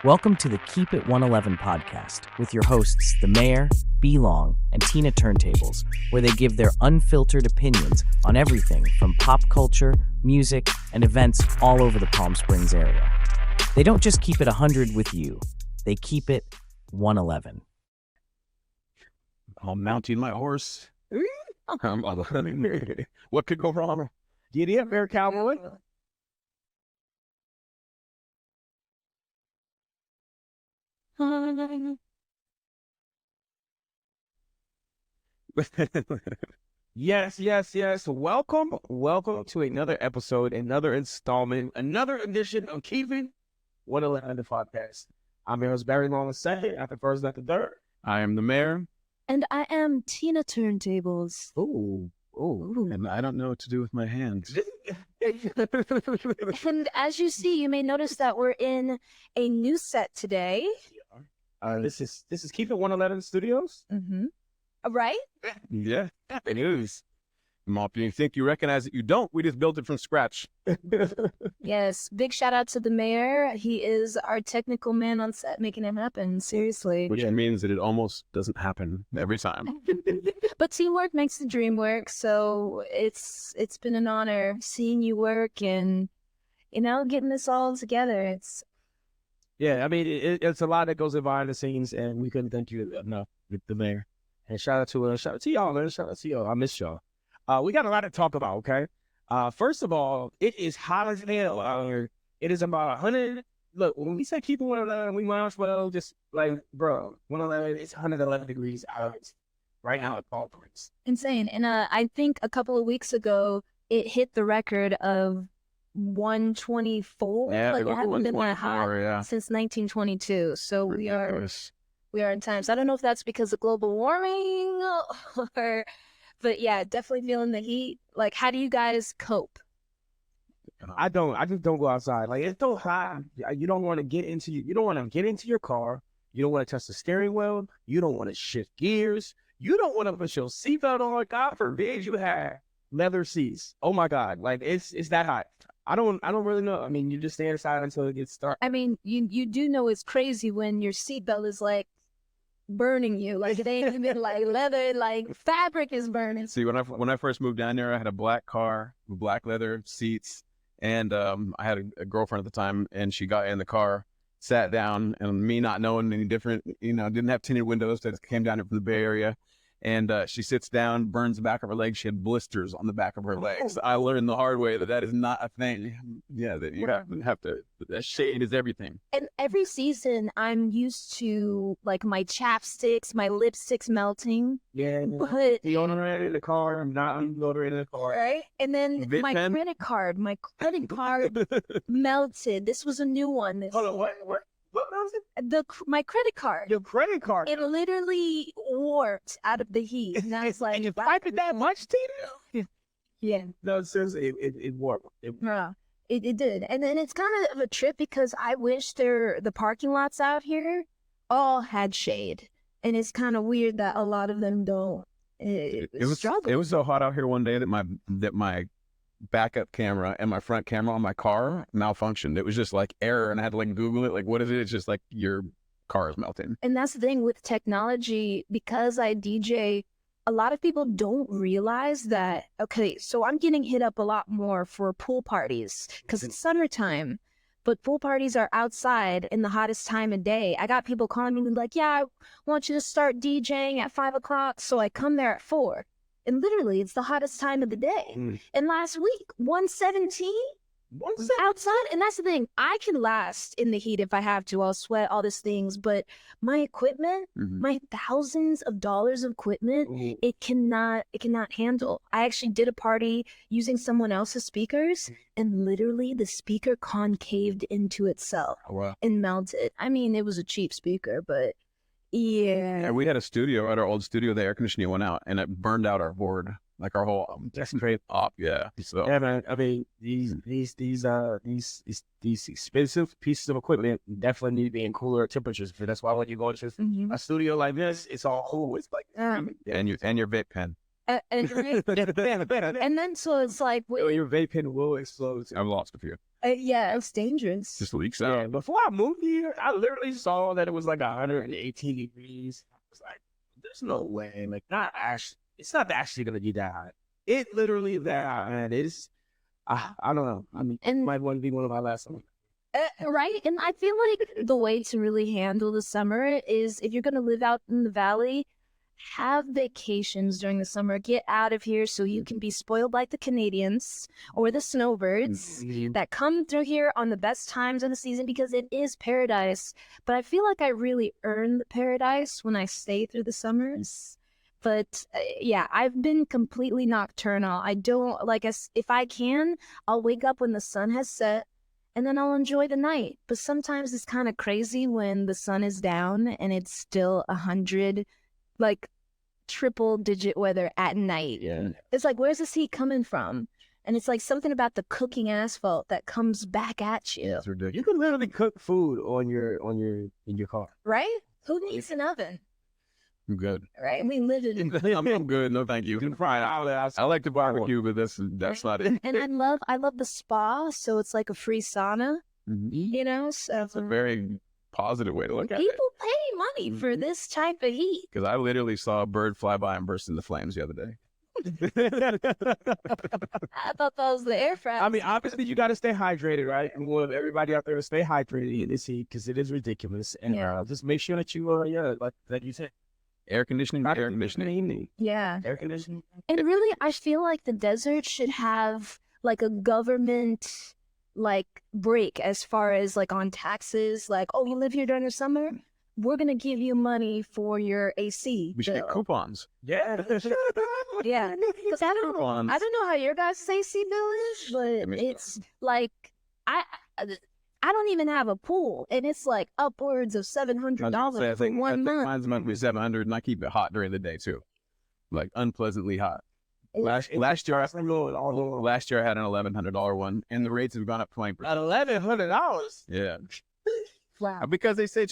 Welcome to the Keep It 111 podcast with your hosts, the Mayor, B.Long and Tina Turntables, where they give their unfiltered opinions on everything from pop culture, music, and events all over the Palm Springs area. They don't just keep it 100 with you, they keep it 111. I'm mounting my horse. What could go wrong? Giddy up there, cowboy. Yes. Welcome to another episode, another installment, another edition of Keeping 111 the podcast. I'm your host, B.Long at the first, not the third. I am the Mayor. And I am Tina Turntables. Ooh. And I don't know what to do with my hands. And as you see, you may notice that we're in a new set today. This is Keep It 111 Studios. Mm-hmm. Right? Yeah, it is. If you think you recognize it, you don't. We just built it from scratch. Yes. Big shout out to the Mayor. He is our technical man on set, making it happen. Seriously. Which means that it almost doesn't happen every time. But teamwork makes the dream work. So it's been an honor seeing you work and, getting this all together. Yeah, I mean, it's a lot that goes behind the scenes, and we couldn't thank you enough with the Mayor. And shout out to y'all, man. Shout out to y'all. I miss y'all. We got a lot to talk about, okay? First of all, it is hot as hell out here. It is about 100. Look, when we say keep it 111, we might as well just, 111, it's 111 degrees out right now at Porch. Insane. And I think a couple of weeks ago, it hit the record of 124. Yeah, it hasn't been that hot yeah. since 1922. So we are in times. I don't know if that's because of global warming but yeah, definitely feeling the heat. How do you guys cope? I just don't go outside. It's so hot. You don't want to get into your car. You don't want to touch the steering wheel. You don't want to shift gears. You don't want to put your seatbelt on. God forbid you have leather seats. Oh my God. It's that hot. I don't really know. I mean, you just stay inside until it gets started. I mean, you do know it's crazy when your seatbelt is burning you. It ain't even leather, fabric is burning. See, when I first moved down there, I had a black car, black leather seats, and I had a girlfriend at the time, and she got in the car, sat down, and me not knowing any different, didn't have tinted windows, that came down here from the Bay Area. And she sits down, burns the back of her legs. She had blisters on the back of her legs. I learned the hard way that is not a thing. Yeah, that you have to. That shade is everything. And every season, I'm used to my chapsticks, my lipsticks melting. Yeah, but the owner in the car, I'm not the owner in the car. Right, and then my credit card melted. This was a new one. Hold on, what? What was it? My credit card. Your credit card. It literally warped out of the heat. And I was and you pipe it that much, Tina? Yeah. No, seriously, it warped. It did. And then it's kind of a trip because I wish the parking lots out here all had shade. And it's kind of weird that a lot of them don't. It was so hot out here one day that my backup camera and my front camera on my car malfunctioned. It was just error, and I had to Google it. What is it? It's just your car is melting. And that's the thing with technology, because I DJ, a lot of people don't realize that, okay, so I'm getting hit up a lot more for pool parties because it's summertime, but pool parties are outside in the hottest time of day. I got people calling me yeah, I want you to start DJing at 5 o'clock. So I come there at 4. And literally, it's the hottest time of the day. And last week, 117 outside. And that's the thing. I can last in the heat if I have to. I'll sweat, all these things. But my equipment, my thousands of dollars of equipment, it cannot handle. I actually did a party using someone else's speakers, and literally the speaker concaved into itself and melted. I mean, it was a cheap speaker, but... Yeah. And we had a studio at our old studio. The air conditioning went out, and it burned out our board, our whole straight up. Yeah. So yeah, man. I mean, these expensive pieces of equipment definitely need to be in cooler temperatures. That's why when you go to a studio like this, it's all cool. It's and your vape pen. And then so it's like, Your vape pen will explode. I've lost a few. yeah, it's dangerous. Just leaks Yeah, out. before I moved here, I literally saw that it was like 118 degrees. I was like, there's no way. Like, it's not actually going to be that hot. It literally is that hot, and it's, I don't know. I mean, it might want to be one of my last summers. Right? And I feel like the way to really handle the summer is if you're going to live out in the valley, have vacations during the summer. Get out of here so you can be spoiled like the Canadians or the snowbirds that come through here on the best times of the season because it is paradise. But I feel like I really earn the paradise when I stay through the summers. But yeah, I've been completely nocturnal. I don't like if I can, I'll wake up when the sun has set and then I'll enjoy the night. But sometimes it's kind of crazy when the sun is down and it's still 100, like triple digit weather at night. Yeah. It's like, where's this heat coming from? And it's like something about the cooking asphalt that comes back at you. It's ridiculous. You can literally cook food in your car. Right? Who needs an oven? I'm good. Right? We live in I'm good. No, thank you. I like to barbecue, but that's not it. and I love the spa, so it's like a free sauna. You know, so It's a very positive way to look at it. people pay money for this type of heat. Because I literally saw a bird fly by and burst into flames the other day. I thought that was the air fryer. I mean, obviously, you got to stay hydrated, right? And we want everybody out there to stay hydrated in this heat because it is ridiculous. And just make sure that you, like you said, Air conditioning. Yeah. Air conditioning. And really, I feel like the desert should have like a government like break as far as like on taxes. Like, oh, you live here during the summer? We're going to give you money for your AC. We should get coupons. Yeah. Yeah. Because I don't know how your guys' AC bill is, but it's like, I don't even have a pool, and it's like upwards of $700 for 1 month. Mine's might be $700, and I keep it hot during the day too, like unpleasantly hot. Last year I had an $1,100 one, and the rates have gone up 20%. At $1,100. Yeah, Wow. because they say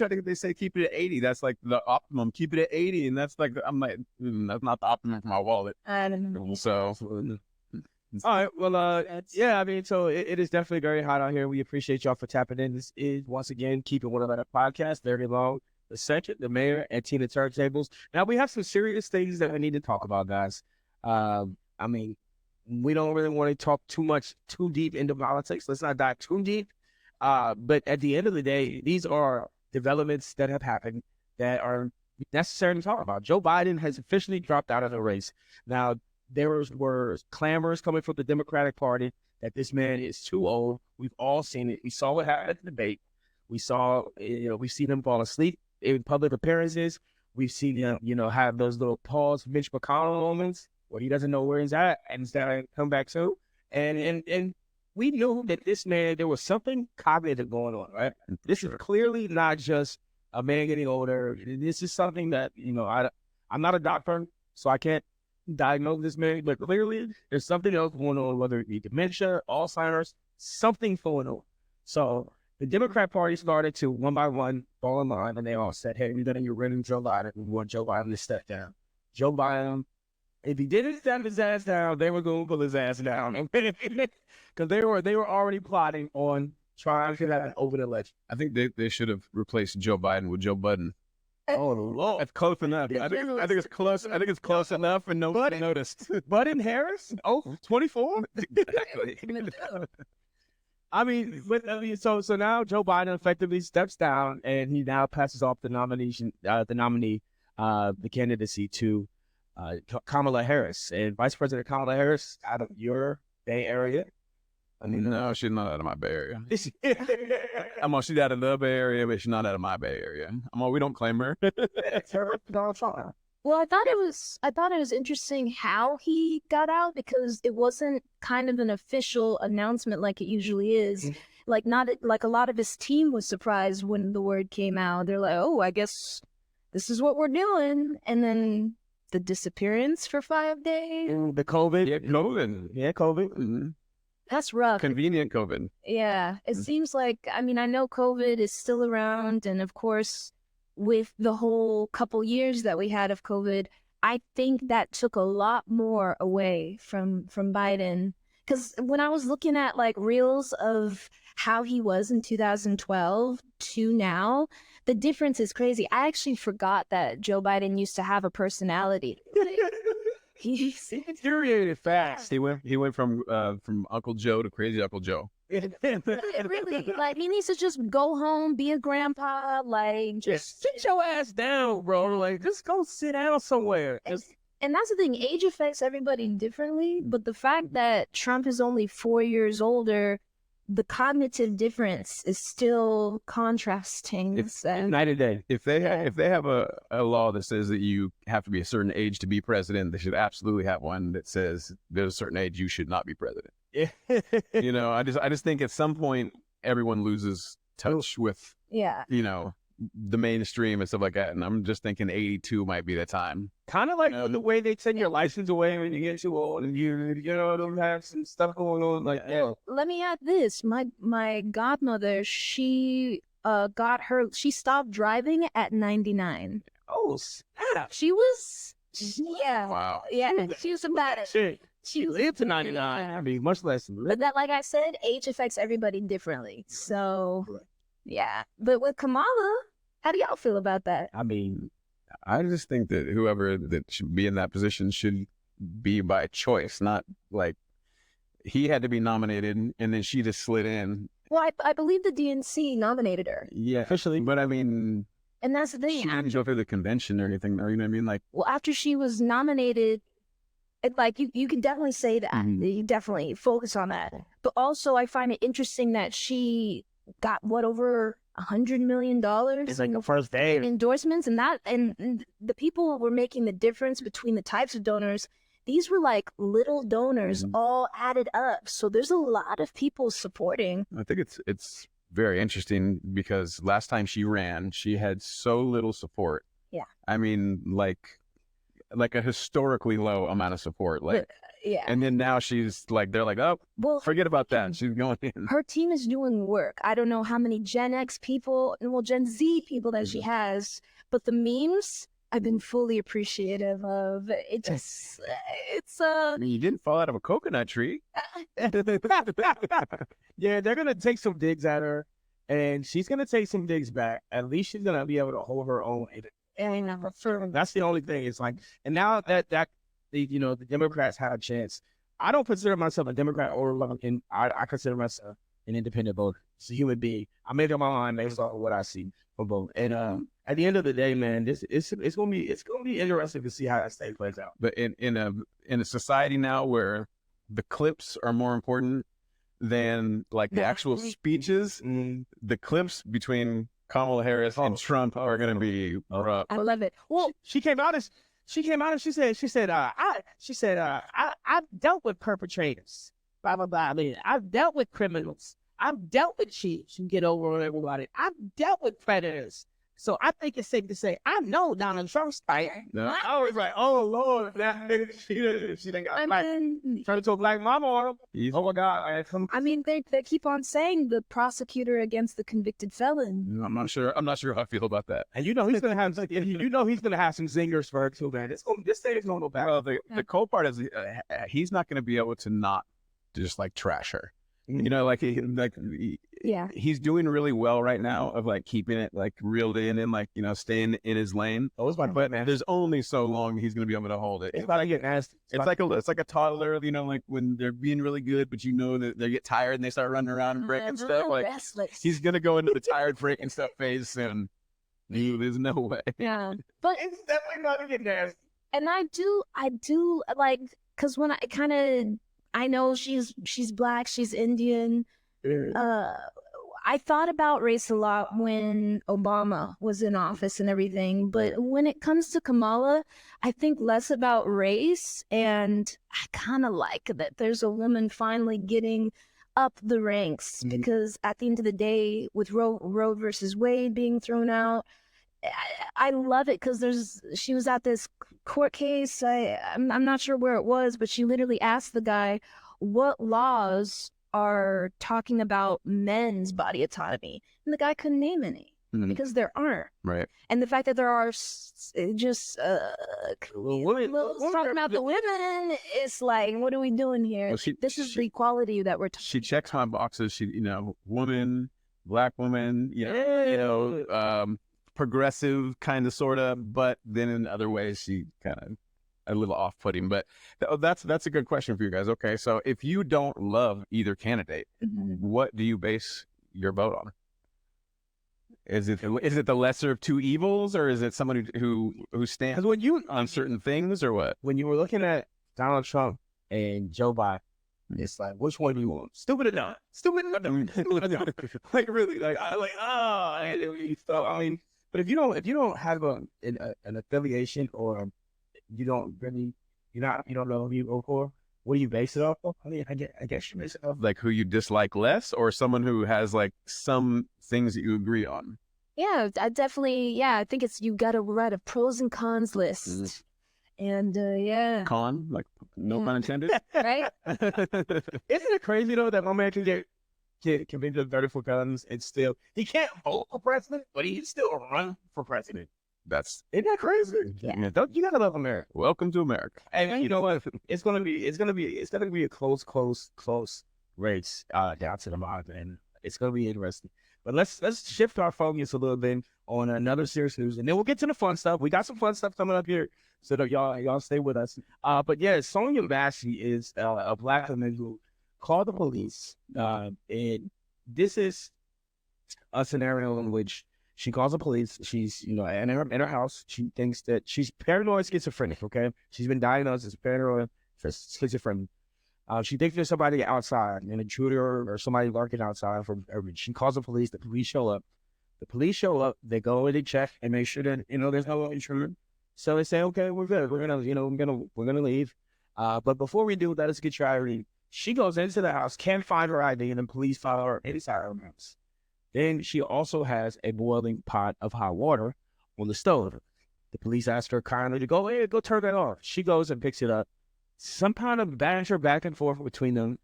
keep it at 80. That's like the optimum. Keep it at 80, and that's like I'm like that's not the optimum for my wallet. I don't know. So. All right. Well, yeah, I mean, so it is definitely very hot out here. We appreciate y'all for tapping in. This is, once again, Keeping One Another podcast. Very long. The Second, the Mayor, and Tina Turntables. Now, we have some serious things that I need to talk about, guys. I mean, we don't really want to talk too deep into politics. Let's not dive too deep. But at the end of the day, these are developments that have happened that are necessary to talk about. Joe Biden has officially dropped out of the race. Now, there were clamors coming from the Democratic Party that this man is too old. We've all seen it. We saw what happened at the debate. We've seen him fall asleep in public appearances. We've seen him, have those little pause Mitch McConnell moments where he doesn't know where he's at and he's got to come back to. And we knew that this man, there was something cognitive going on, right? This is clearly not just a man getting older. This is something that, I'm not a doctor, so I can't diagnose this man, but clearly there's something else going on, whether it be dementia, Alzheimer's, something going on. So the Democrat Party started to one by one fall in line, and they all said, hey, we're going to get rid of Joe Biden. We want Joe Biden to step down. Joe Biden, if he didn't step his ass down, they were going to pull his ass down. Because they were already plotting on trying to get an open election. I think they should have replaced Joe Biden with Joe Budden. Oh, Lord. That's close enough. I think it's close. I think it's close enough, and nobody noticed. Budden Harris? Oh, 24? Exactly. So now Joe Biden effectively steps down, and he now passes off the candidacy to Kamala Harris. And Vice President Kamala Harris, out of your Bay Area. No, she's not out of my Bay Area. She's out of the Bay Area, but she's not out of my Bay Area. We don't claim her. Well, I thought it was interesting how he got out because it wasn't kind of an official announcement like it usually is. Like a lot of his team was surprised when the word came out. They're like, "Oh, I guess this is what we're doing," and then the disappearance for 5 days. The COVID. Yeah, COVID. Yeah, COVID. Mm-hmm. That's rough. Convenient COVID. Yeah, it seems like, I know COVID is still around, and of course, with the whole couple years that we had of COVID, I think that took a lot more away from Biden. Because when I was looking at like reels of how he was in 2012 to now, the difference is crazy. I actually forgot that Joe Biden used to have a personality. He deteriorated fast. He went from Uncle Joe to crazy Uncle Joe. Really, like he needs to just go home, be a grandpa, like Just sit your ass down, bro. Like, just go sit down somewhere. And that's the thing, age affects everybody differently, but the fact that Trump is only 4 years older, the cognitive difference is still contrasting. Night and day. If they have a law that says that you have to be a certain age to be president, they should absolutely have one that says there's a certain age you should not be president. Yeah. You know, I just think at some point everyone loses touch with the mainstream and stuff like that. And I'm just thinking 82 might be the time. Kind of like the way they send your license away when you get too old and you don't have some stuff going on. Like, Let me add this. My godmother, she stopped driving at 99. Oh, snap. She was, Wow. yeah, she was about it. Shit. She lived to 99. I mean, much less than But that, like I said, age affects everybody differently. So, yeah. But with Kamala, how do y'all feel about that? I mean, I just think that whoever that should be in that position should be by choice, not like he had to be nominated and then she just slid in. Well, I believe the DNC nominated her. Yeah, officially. But I mean, and that's the thing. She didn't go through the convention or anything, or you know what I mean? Like, well, after she was nominated, like you can definitely say that. Mm-hmm. You definitely focus on that. But also, I find it interesting that she got over $100 million. It's like the first day endorsements, and the people were making the difference between the types of donors. These were like little donors all added up. So there's a lot of people supporting. I think it's very interesting because last time she ran, she had so little support. Yeah. I mean, like a historically low amount of support. Like, yeah. And then now she's like, they're like, oh, well, forget about that. She's going in. Her team is doing work. I don't know how many Gen X people, Gen Z people that she has, but the memes, I've been fully appreciative of. It just, I mean, you didn't fall out of a coconut tree. Yeah, they're going to take some digs at her, and she's going to take some digs back. At least she's going to be able to hold her own. And that's the only thing. It's like, and now that the Democrats had a chance. I don't consider myself a Democrat or Republican. I consider myself an independent voter. It's a human being. I made up my mind based on what I see from both. And at the end of the day, man, it's gonna be interesting to see how that state plays out. But in a society now where the clips are more important than like the actual speeches, the clips between Kamala Harris and Trump are going to be rough. I love it. Well, she came out and she said, I've dealt with perpetrators, blah, blah, blah. I mean, I've dealt with criminals. I've dealt with cheats and get over on everybody. I've dealt with predators. So I think it's safe to say, I know Donald Trump's fire. No. I was like, oh, Lord. She done got turned into a black mama on him. Oh, my God. I mean, they keep on saying the prosecutor against the convicted felon. I'm not sure how I feel about that. And he's going to have some zingers for her, too, man. This thing is going to go back. Well, the cool part is he's not going to be able to not just, like, trash her. You know, he's doing really well right now of like keeping it like reeled in and like, you know, staying in his lane. Oh, it's about to, man. There's only so long he's going to be able to hold it. It's about to get nasty. It's like a toddler, you know, like when they're being really good, but you know that they get tired and they start running around and breaking stuff. Like he's going to go into the tired breaking stuff phase soon. There's no way. Yeah, but it's definitely not to get nasty. And I do like, cause when I know she's Black, she's Indian. I thought about race a lot when Obama was in office and everything, but when it comes to Kamala, I think less about race, and I kind of like that there's a woman finally getting up the ranks, because at the end of the day, with Roe versus Wade being thrown out, I love it because she was at this court case. I'm not sure where it was, but she literally asked the guy, what laws are talking about men's body autonomy? And the guy couldn't name any. because there aren't. Right. And the fact that there are just Women, talking about the women, it's like, what are we doing here? Well, This is the equality that we're talking. She checks my boxes. She, woman, black woman, progressive kind of, sort of, but then in other ways she kind of a little off-putting. But that's a good question for you guys. Okay, so if you don't love either candidate, what do you base your vote on? Is it the lesser of two evils, or is it someone who stands on certain things, or what? When you were looking at Donald Trump and Joe Biden, it's like, which one do you want? Stupid or not? Stupid or not? Like, really, like, I mean, but if you don't have an affiliation, or you don't know who you go for, what do you base it off of? I mean, I guess you base it off like who you dislike less, or someone who has like some things that you agree on. Yeah, I definitely. Yeah, I think you got to write a pros and cons list, and yeah, Con, like no pun intended, right? Isn't it crazy though that my man can get convicted of 34 felons and still he can't vote for president, but he can still run for president? Isn't that crazy? Yeah. You gotta love America. Welcome to America. And you know what? It's gonna be a close race down to the bottom, and it's gonna be interesting. But let's shift our focus a little bit on another serious news, and then we'll get to the fun stuff. We got some fun stuff coming up here, so that y'all stay with us. But yeah, Sonia Massey is a black woman who called the police, and this is a scenario in which she calls the police. She's, in her house. She thinks that she's paranoid schizophrenic, okay? She's been diagnosed as paranoid schizophrenic. She thinks there's somebody outside, an intruder or somebody lurking outside. She calls the police. The police show up. They go and they check and make sure that, there's no intruder. So they say, okay, we're good. We're gonna leave. But before we do, let us get your ID. She goes into the house, can't find her ID, and then police follow her inside her house. Then she also has a boiling pot of hot water on the stove. The police ask her kindly to go turn that off. She goes and picks it up. Some kind of banter back and forth between them.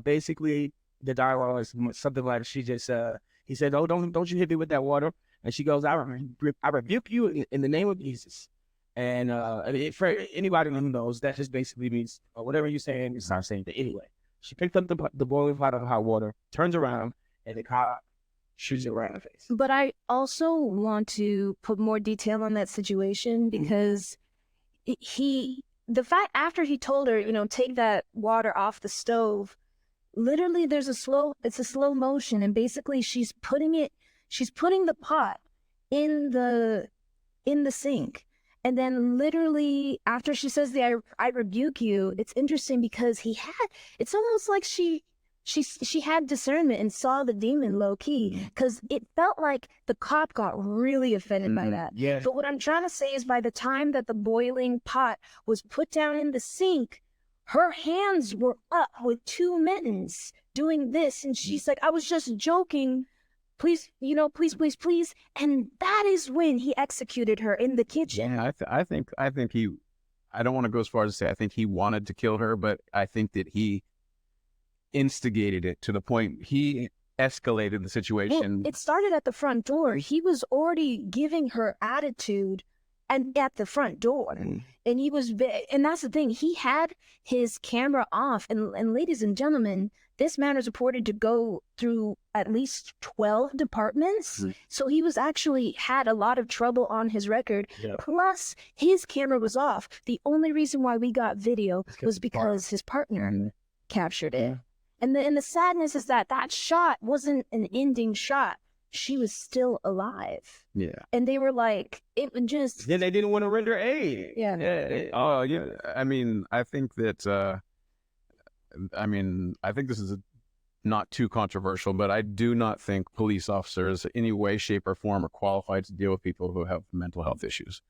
Basically, the dialogue is something like he said, "Oh, don't you hit me with that water." And she goes, "I rebuke you in the name of Jesus." And for anybody who knows, that just basically means whatever you're saying, it's not saying it anyway. She picked up the boiling pot of hot water, turns around, and the cop shoots it right in the face. But I also want to put more detail on that situation, because the fact after he told her, take that water off the stove, literally it's a slow motion, and basically she's putting the pot in the sink. And then literally after she says I rebuke you, it's interesting because it's almost like she had discernment and saw the demon low key, because it felt like the cop got really offended by that. Yeah. But what I'm trying to say is, by the time that the boiling pot was put down in the sink, her hands were up with two mittens doing this. And she's like, I was just joking. Please, please. And that is when he executed her in the kitchen. Yeah, I think he, I don't want to go as far as to say I think he wanted to kill her, but I think that he instigated it to the point he escalated the situation. Well, it started at the front door. He was already giving her attitude and at the front door. And he was, and that's the thing, he had his camera off. And ladies and gentlemen, this man is reported to go through at least 12 departments. So he was actually had a lot of trouble on his record. Yeah. Plus, his camera was off. The only reason why we got video was because his partner captured it. And the sadness is that shot wasn't an ending shot. She was still alive. Yeah. And they were like, it would just... Then they didn't want to render aid. Yeah. Oh, yeah. I mean, I think that... I think this is not too controversial, but I do not think police officers in any way, shape, or form are qualified to deal with people who have mental health issues.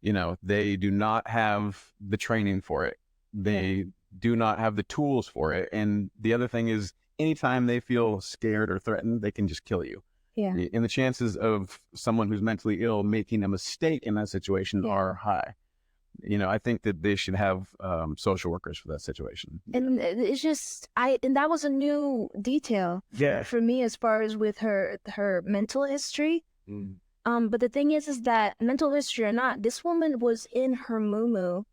They do not have the training for it. They do not have the tools for it. And the other thing is, anytime they feel scared or threatened, they can just kill you. Yeah. And the chances of someone who's mentally ill making a mistake in that situation are high. I think that they should have social workers for that situation. And it's just, and that was a new detail for me as far as with her mental history. But the thing is that mental history or not, this woman was in her muumuu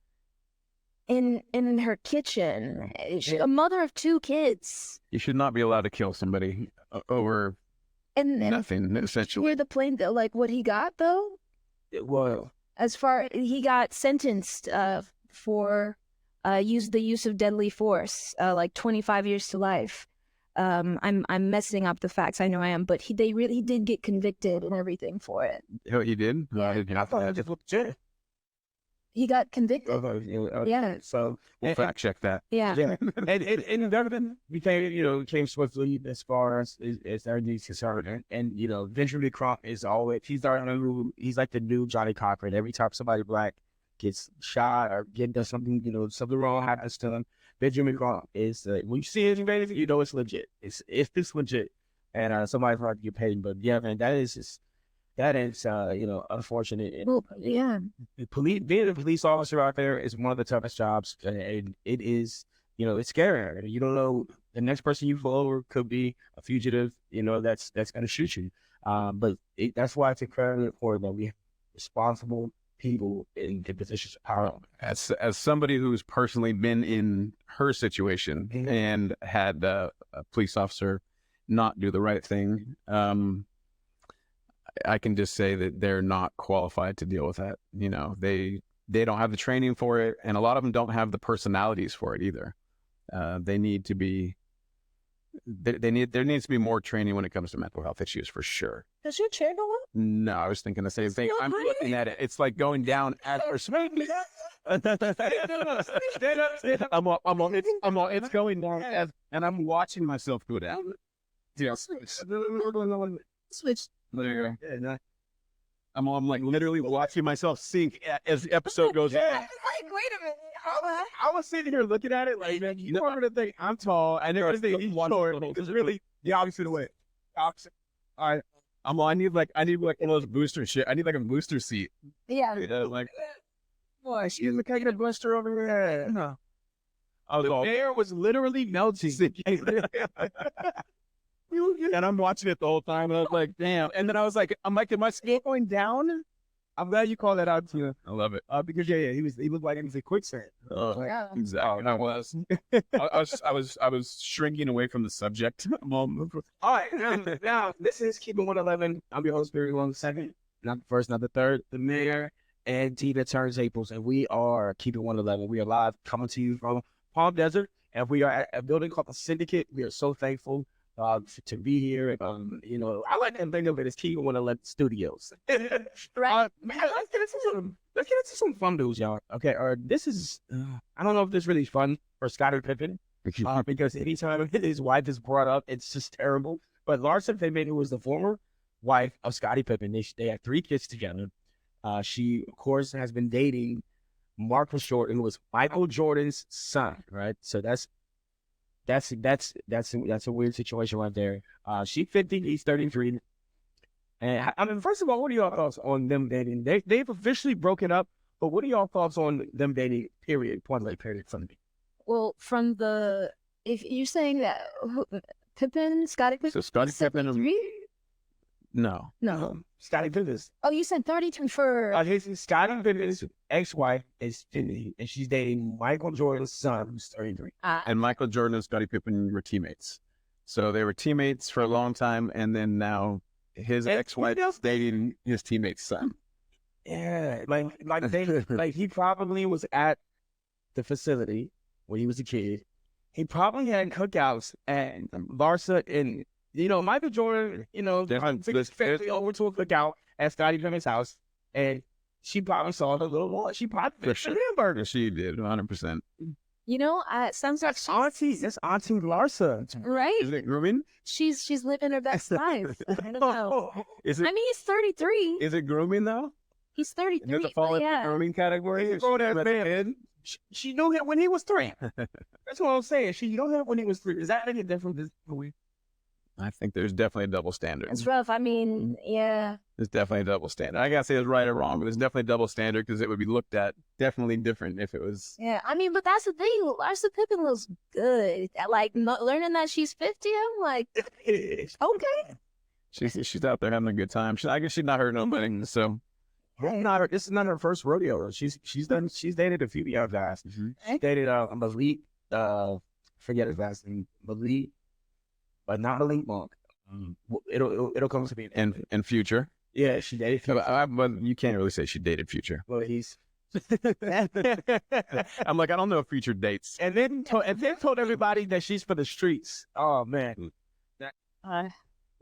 in her kitchen. A mother of 2 kids. You should not be allowed to kill somebody over And nothing, essentially. hear the plain, like what he got though. Well, As far he got sentenced for the use of deadly force, like 25 years to life. I'm messing up the facts. I know I am, but he did get convicted and everything for it. Oh, he did? Yeah. I thought it just looked legit. He got convicted. Yeah. So We'll fact check that. Yeah. yeah, and everything came swiftly as far as everything's concerned. And Benjamin Crump is always he's like the new Johnny Cochran. Every time somebody black gets shot or does something, something wrong happens to them, Benjamin Crump is when you see anything, it's legit. It's legit, and somebody's hard to get paid. But yeah, man, that is unfortunate. Well, yeah. Being a police officer out there is one of the toughest jobs, and it is, it's scary. You don't know, the next person you pull over could be a fugitive, that's going to shoot you. But that's why it's incredibly important that we have responsible people in positions of power. As somebody who's personally been in her situation and had a police officer not do the right thing, I can just say that they're not qualified to deal with that. They don't have the training for it, and a lot of them don't have the personalities for it either. They need to be. There needs to be more training when it comes to mental health issues, for sure. Does your chair go up? No, I was thinking the same thing. I'm looking at it. It's like going down at her. I'm on. It's going down, and I'm watching myself go down. Yeah. Switch. There you go. I'm like literally watching myself sink as the episode goes on. Wait a minute. I was sitting here looking at it like, man, you want to think I'm tall, and there's he's short. It's really the opposite of way. Opposite. All right. I need like one of those booster shit. I need like a booster seat. Yeah. Like, Boy, she's the kind of blister over there. No. The air was literally melting. And I'm watching it the whole time, and I was like, damn. And then I was like, am my skin going down? I'm glad you called that out, Tina. I love it. Because he looked like he was a quicksand. Yeah. Exactly. I was. I was shrinking away from the subject. All right, now this is Keeping 111. I'm your host, B.Long, second, not the first, not the third, the mayor and Tina Turntables, and we are Keeping 111. We are live, coming to you from Palm Desert, and we are at a building called the Syndicate. We are so thankful to be here. I like to think of it as Keeping 111 Studios. Right. Man, let's get into some fun news, y'all. Okay, this is I don't know if this is really fun for Scottie Pippen, because anytime his wife is brought up, it's just terrible. But Larsa Pippen, who was the former wife of Scottie Pippen, they had 3 kids together. She, of course, has been dating Marcus Jordan, who was Michael Jordan's son, right? So that's a weird situation right there. She's 50, he's 33. And I mean, first of all, what are y'all thoughts on them dating? They've officially broken up, but what are y'all thoughts on them dating? Period. Point blank. Period. From me. Well, if you're saying that Scottie Pippen. So Scottie Pippen. 73? No. Scottie Pippen's. Oh, you said 33 for. Scottie Pippen's ex-wife is 50, and she's dating Michael Jordan's son, who's 33. And Michael Jordan and Scottie Pippen were teammates. So they were teammates for a long time, and then now his ex-wife is dating his teammate's son. Yeah, like he probably was at the facility when he was a kid. He probably had cookouts, and Larsa and Michael Jordan, took his family over to a cookout at Scottie Pippen's house, and she probably saw the little boy. She probably fished a hamburger. She did, 100%. It sounds like That's Auntie Larsa, right. Isn't it grooming? She's living her best life. I don't know. Is it? I mean, he's 33. Is it grooming though? He's 33. Does it fall in the grooming category? She knew him when he was 3. That's what I'm saying. She knew him when he was 3. Is that any different than we? I think there's definitely a double standard. It's rough. I mean, yeah. There's definitely a double standard. I gotta say it's right or wrong, but there's definitely a double standard because it would be looked at definitely different if it was. Yeah, I mean, but that's the thing. Larsa Pippen looks good. Like learning that she's 50, I'm like, okay. She's out there having a good time. I guess she's not hurting nobody. So This is not her first rodeo. She's dated a few young guys. She dated Malik. Forget his last name, Malik, but not Malik Monk. It'll come to me. and Future. Yeah, she dated Future. But you can't really say she dated Future. Well, he's I'm like, I don't know if Future dates. and then told everybody that she's for the streets. Oh man,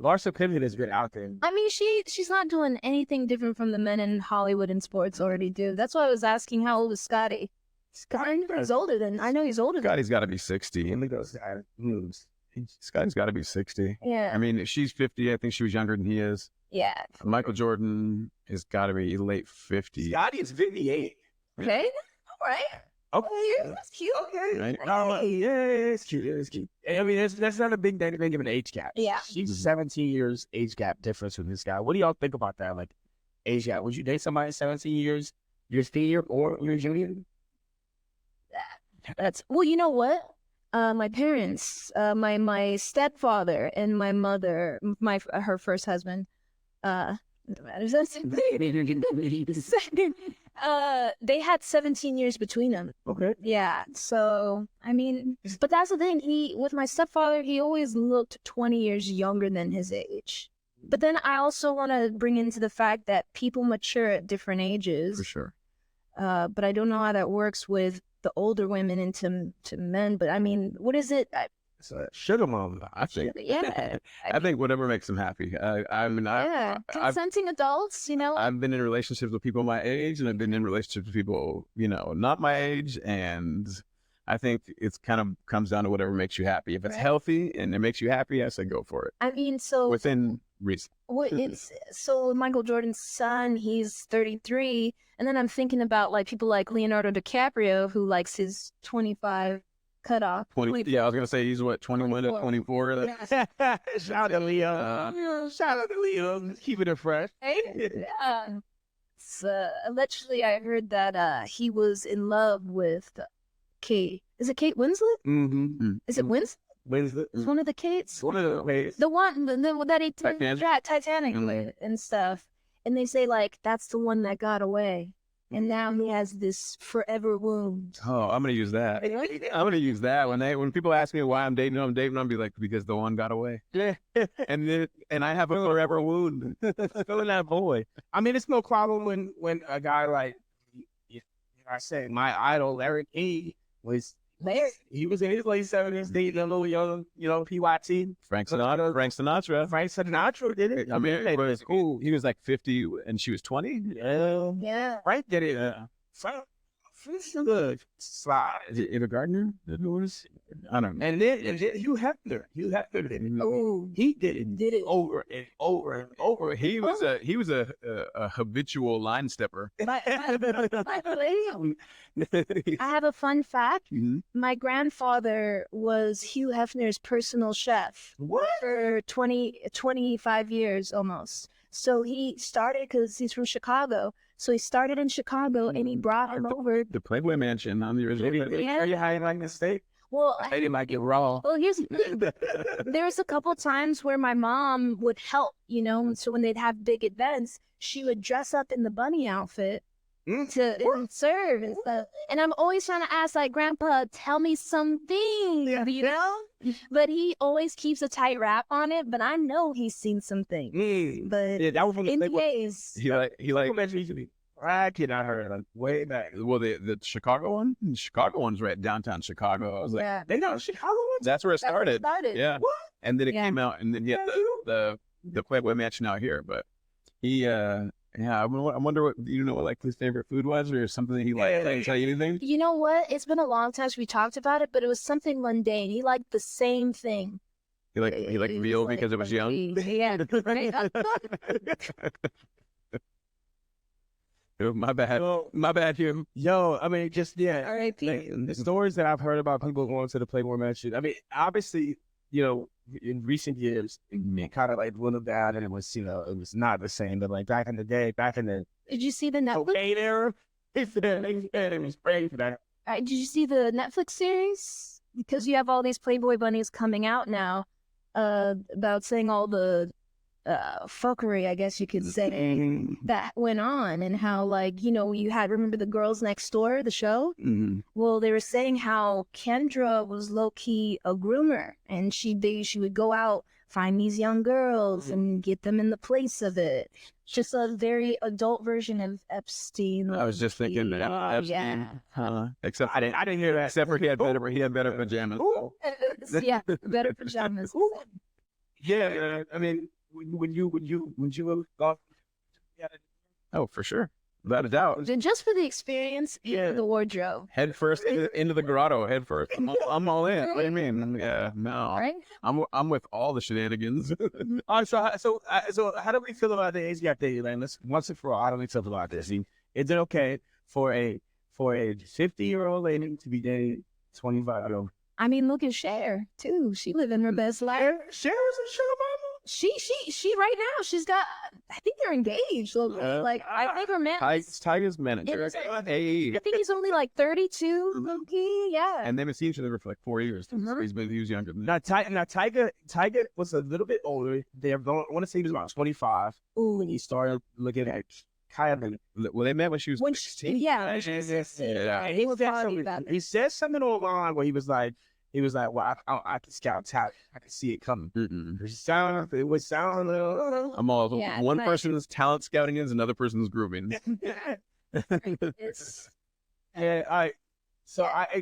Larsa Pippen has been out there. I mean, she's not doing anything different from the men in Hollywood and sports already do. That's why I was asking how old is Scotty. He's older than I know. He's older. Scotty's got to be 60. Let me go. Moves. Scotty's got to be 60. Yeah. I mean, if she's 50, I think she was younger than he is. Yeah. Michael Jordan has got to be late 50s. Scotty is 58. Okay. All right. Okay. That's cute. Okay. Right? Yeah, it's cute. It's cute. I mean, that's not a big thing of an age gap. Yeah. She's 17 years age gap difference with this guy. What do y'all think about that? Like, age gap. Would you date somebody 17 years, your senior or your junior? That's well. You know what? My parents, my stepfather and my mother, her first husband, they had 17 years between them. Okay. Yeah. So I mean, but that's the thing. With my stepfather, he always looked 20 years younger than his age. But then I also want to bring into the fact that people mature at different ages. For sure. But I don't know how that works with the older women into men. But I mean, what is it? It's a sugar mom. I think. Yeah. I think whatever makes them happy. Consenting adults, you know. I've been in relationships with people my age, and I've been in relationships with people, not my age, and I think it's kind of comes down to whatever makes you happy. If it's healthy and it makes you happy, I say go for it. I mean, so within reason. So Michael Jordan's son, he's 33, and then I'm thinking about like people like Leonardo DiCaprio who likes his 25 cutoff. 20. Yeah, I was gonna say he's what 21 to 24. Yeah. Shout out to Leo. Shout out to Leo. Keeping it fresh. So allegedly, I heard that he was in love with Kate. Is it Kate Winslet? Mm-hmm. Is it Winslet? Winslet. It's one of the Kates. One of the ways. The one that he Titanic with and stuff. And they say like that's the one that got away. And now he has this forever wound. Oh, I'm gonna use that. I'm gonna use that when people ask me why I'm dating, I'm be like because the one got away. Yeah, and I have a forever wound. Filling that void. I mean, it's no problem when a guy like I said, my idol Larry King was Larry. He was in his late 70s dating a little young, PYT. Frank Sinatra. Frank Sinatra did it. I mean, it was cool. He was like 50 and she was 20. Yeah. Frank did it. Slide. Is it Ava Gardner? Who was? I don't know. And then Hugh Hefner. Hugh Hefner did it. Oh, he did it over and over and over. He was a habitual line stepper. I have a fun fact. Mm-hmm. My grandfather was Hugh Hefner's personal chef. What? For 25 years almost. So he started because he's from Chicago. So he started in Chicago and he brought him over. The Playboy Mansion on the original. Yeah. Are you hiding like the steak? Well, I didn't like it raw. Well, there's a couple times where my mom would help, so when they'd have big events, she would dress up in the bunny outfit to serve and stuff. And I'm always trying to ask, like, Grandpa, tell me something, But he always keeps a tight wrap on it, but I know he's seen some things. But yeah, that was from the NDAs. He like I cannot heard like way back. Well, the Chicago one? The Chicago one's right downtown Chicago. I was like, Yeah. They know Chicago ones? that's where it started. Yeah. What? And then it Yeah. came out, and then the Playboy Mansion out here. But he, I wonder what what like his favorite food was, or something that he liked. Can I tell you anything? You know what? It's been a long time since we talked about it, but it was something mundane. He liked the same thing. He liked veal because it was young. Yeah. My bad. My bad, Hugh. Yo, I mean, just R.I.P. the stories that I've heard about people going to the Playboy Mansion. I mean, obviously, in recent years, it kind of like dwindled down, and it was, it was not the same. But like back in the day, Did you see the Netflix? cocaine era, it was crazy for that. Did you see the Netflix series? Because you have all these Playboy bunnies coming out now about saying all the fuckery, I guess you could say, that went on, and how, like, you know, you had, remember the Girls Next Door, the show? Well, they were saying how Kendra was low-key a groomer, and she would go out, find these young girls and get them in the place of it. Just a very adult version of Epstein. I was just thinking that Epstein, except I didn't hear that. except for he had better pajamas. Yeah, better pajamas. Yeah, I mean, when you go, Oh, for sure, without a doubt. Just for the experience, the wardrobe. Head first into the grotto. Head first. I'm all in. What do you mean? Yeah, no. Right? I'm with all the shenanigans. All right, so how do we feel about the age gap dating? Like, let's once and for all, how do we feel about this? Is it okay for a 50-year-old lady to be dating 25-year-old? I mean, look at Cher too. She living her best life. Cher is a sugar mama. She right now, she's got, I think they're engaged. Like, I think her man, Tiger's manager. Hey. I think he's only like 32. Yeah. And they've been seeing each other for like 4 years. He was younger than that. Now Tiger was a little bit older. I want to say he was about 25 when he started looking at Kylie. Well, they met when she was 16. Yeah. And he was he said something online where he was like, well, I can scout talent. I can see it coming. It would sound a little. I'm all one nice. person's talent scouting is another person's grooming. It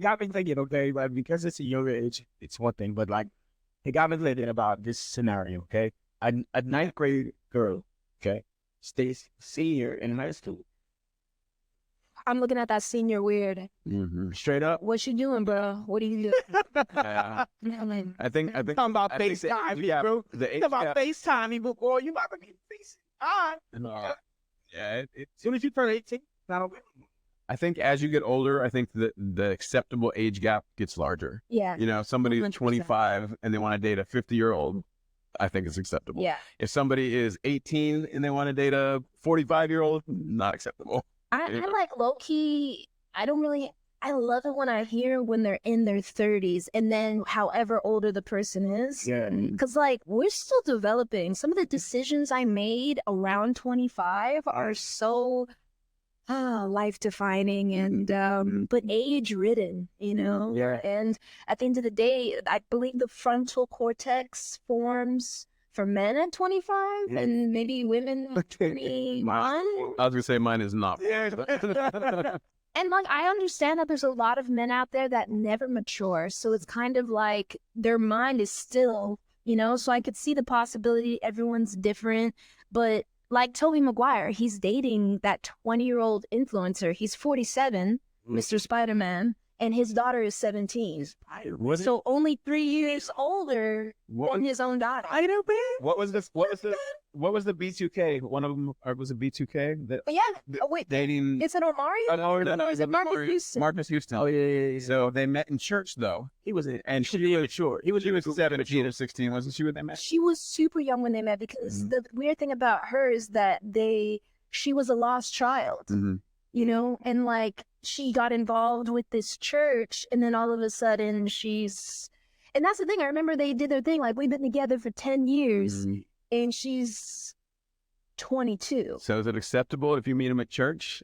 got me thinking. Okay, like, because it's a younger age, it's one thing, but like, it got me thinking about this scenario. Okay, a ninth grade girl, okay, stays senior in high school. I'm looking at that senior weird. Straight up. What you doing, bro? What are you doing? I think talking about FaceTime, bro. Talking about FaceTime, before you about to get FaceTime. Yeah, As soon as you turn 18, that'll be. I think as you get older, I think the acceptable age gap gets larger. Yeah. You know, somebody's 100%. 25 and they want to date a 50-year-old, I think it's acceptable. Yeah. If somebody is 18 and they want to date a 45-year-old, not acceptable. I like low-key, I love it when I hear when they're in their 30s and then however older the person is. Yeah. Because, like, we're still developing. Some of the decisions I made around 25 are so life-defining and, but age-ridden, you know? Yeah. And at the end of the day, I believe the frontal cortex forms for men at 25 and maybe women at 21. I was going to say mine is not. And like, I understand that there's a lot of men out there that never mature. So it's kind of like their mind is still, you know, so I could see the possibility everyone's different. But like Tobey Maguire, he's dating that 20-year-old influencer. He's 47, Mr. Spider-Man, and his daughter is 17. So only 3 years older than his own daughter. What was the B2K? One of them, or was it B2K? But yeah. Oh, wait. Dating. Is it Omari? No, Is it Marcus Houston? Marcus Houston. Oh, yeah. So they met in church, though. He was and she was short. She was 17 or 16, wasn't she, when they met? She was super young when they met because the weird thing about her is that she was a lost child, you know, and like she got involved with this church and then all of a sudden and that's the thing. I remember they did their thing. Like, we've been together for 10 years and she's 22. So is it acceptable if you meet him at church?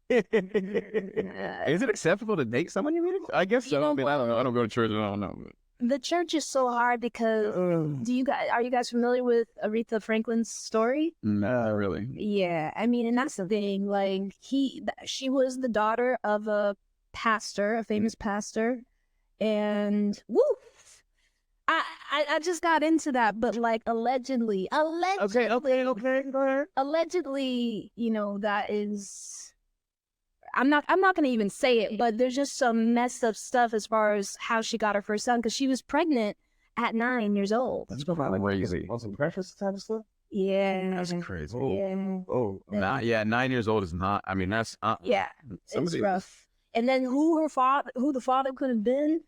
Is it acceptable to date someone you meet? I guess so. I mean, I don't know. I don't go to church. I don't know. The church is so hard because are you guys familiar with Aretha Franklin's story? No, really. Yeah, I mean, and that's the thing. Like, she was the daughter of a pastor, a famous pastor, and woo. I just got into that, but like allegedly, Okay, go ahead. allegedly, you know, that is. I'm not going to even say it, but there's just some messed up stuff as far as how she got her first son, because she was pregnant at 9 years old. That's crazy. Want some precious type of stuff? Yeah. That's crazy. Yeah. 9 years old is not. I mean, that's yeah. It's rough. And then who the father could have been,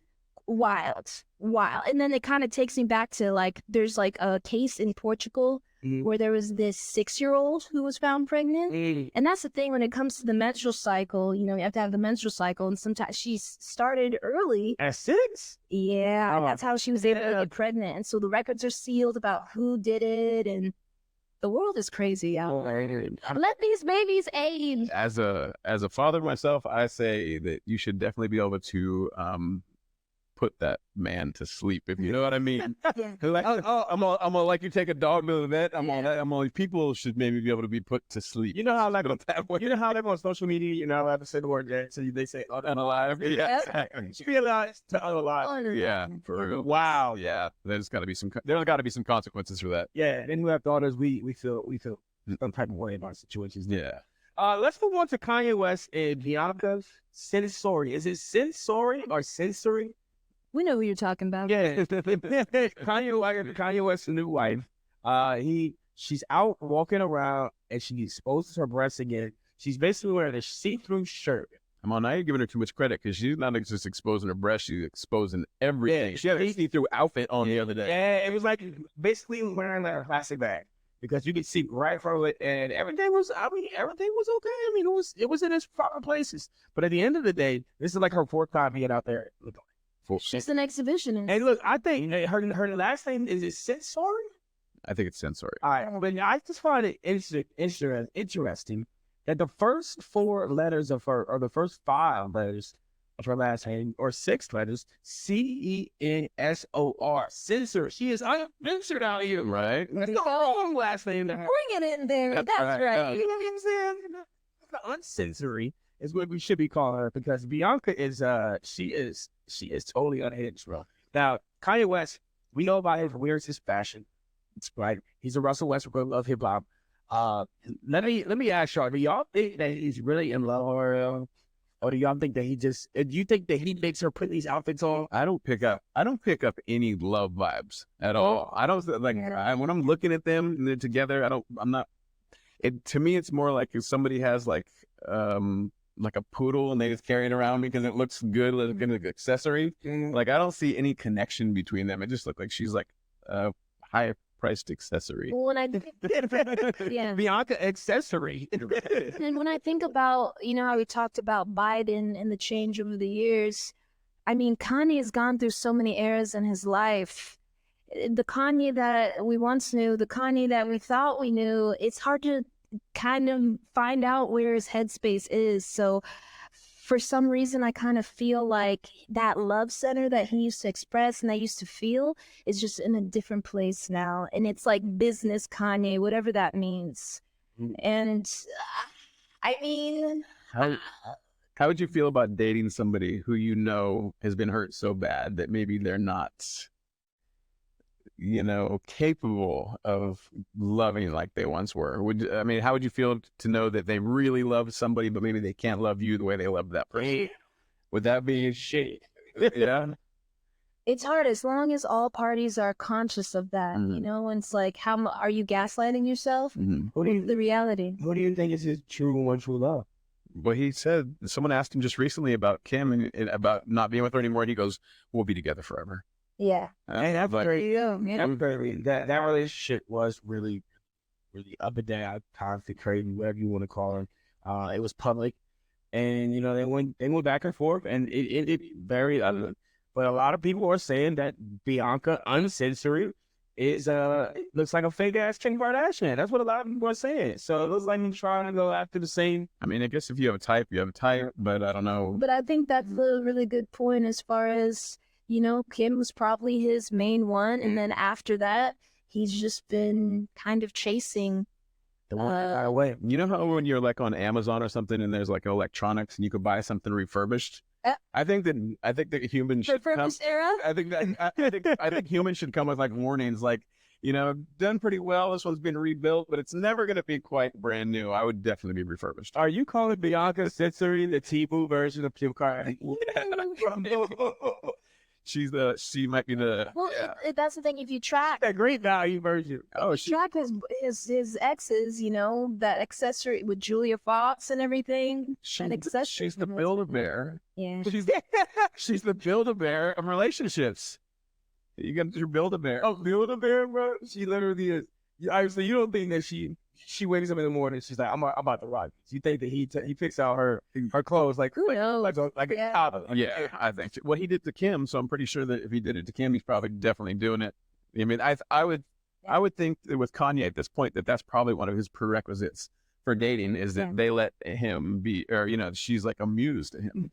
wild. And then it kind of takes me back to like there's like a case in Portugal where there was this 6-year-old who was found pregnant. And that's the thing when it comes to the menstrual cycle, you know, you have to have the menstrual cycle. And sometimes she started early. At 6? Yeah. That's how she was able to get pregnant. And so the records are sealed about who did it. And The world is crazy out there. Oh, Let these babies age. As a father myself, I say that you should definitely be able to put that man to sleep, if you know what I mean. Like, I'm gonna like you take a dog to the vet. I'm on. People should maybe be able to be put to sleep. You know how like they're on social media, you're not allowed to say the word gay, so they say unalive. Yeah, Realized to unalive. yeah, for real. Wow. Yeah, there's got to be some consequences for that. Yeah, and who have daughters, we feel some type of way about situations. Yeah. Let's move on to Kanye West and Bianca's Censori. Is it Censori or Sensory? We know who you're talking about. Yeah, Kanye West's new wife. She's out walking around and she exposes her breasts again. She's basically wearing a see-through shirt. Come on, now you're giving her too much credit because she's not just exposing her breast; she's exposing everything. Yeah, she had a see-through outfit on the other day. Yeah, it was like basically wearing a plastic bag because you could see right through it, and everything was okay. I mean, it was in its proper places. But at the end of the day, this is like her fourth time being out there. She's an exhibitionist. And look, I think her last name is it Censori? I think it's Censori. All right, but I just find it interesting that the first four letters of her, or the first five letters of her last name, or six letters, Censor. Censor. She is uncensored out here. Right? That's the wrong last name. Bring it in there. That's right. You know what I'm saying? The uncensory is what we should be calling her, because Bianca is she is totally unhinged, bro. Now, Kanye West, we know about his weirdest fashion. It's right. He's a Russell Westbrook of hip hop. Let me ask y'all, do y'all think that he's really in love with her? Or do y'all think that do you think that he makes her put these outfits on? I don't pick up any love vibes at all. I don't like when I'm looking at them and they're together. To me, it's more like if somebody has like a poodle and they just carry it around because it looks good, like an accessory. Like I don't see any connection between them. It just looks like she's like a high priced accessory. Well, when I Bianca accessory. And when I think about, how we talked about Biden and the change over the years, I mean, Kanye has gone through so many eras in his life. The Kanye that we once knew, the Kanye that we thought we knew, it's hard to kind of find out where his headspace is. So for some reason, I kind of feel like that love center that he used to express and that used to feel is just in a different place now. And it's like business Kanye, whatever that means. And I mean... How would you feel about dating somebody who you know has been hurt so bad that maybe they're not, capable of loving like they once were? How would you feel to know that they really love somebody, but maybe they can't love you the way they love that person? Would that be shit? Yeah. It's hard as long as all parties are conscious of that, And it's like, how are you gaslighting yourself? Mm-hmm. The reality. What do you think is his true love? Well, he said, someone asked him just recently about Kim and about not being with her anymore. And he goes, "We'll be together forever." Yeah. And that's very, that relationship was really, really up and down, toxic, crazy, whatever you want to call it. It was public, and they went back and forth, and it very. But a lot of people are saying that Bianca, uncensored, is looks like a fake ass Kim Kardashian. That's what a lot of people are saying. So it looks like I'm trying to go after the same. I mean, I guess if you have a type, you have a type, but I don't know. But I think that's a really good point as far as. Kim was probably his main one. And then after that, he's just been kind of chasing the one away. You know how when you're like on Amazon or something and there's like electronics and you could buy something refurbished? I think that humans should come. Era? I think humans should come with like warnings like, done pretty well. This one's been rebuilt, but it's never going to be quite brand new. I would definitely be refurbished. Are you calling Bianca Censori the T-Boo version of Kim Kardashian? She might be the. Well, that's the thing. If you track that great value version, track his exes, that accessory with Julia Fox and everything. She's the Build-A-Bear. Yeah, she's the Build-A-Bear of relationships. You got your Build-A-Bear. Oh, Build-A-Bear, bro. She literally is. Obviously, you don't think that she wakes up in the morning. She's like, I'm about to rock. You think that he picks out her clothes like who knows? Like a toddler. Yeah, I think. Well, he did to Kim, so I'm pretty sure that if he did it to Kim, he's probably definitely doing it. I mean, I would I would think that with Kanye at this point that's probably one of his prerequisites for dating is that they let him be, or she's like a muse to him.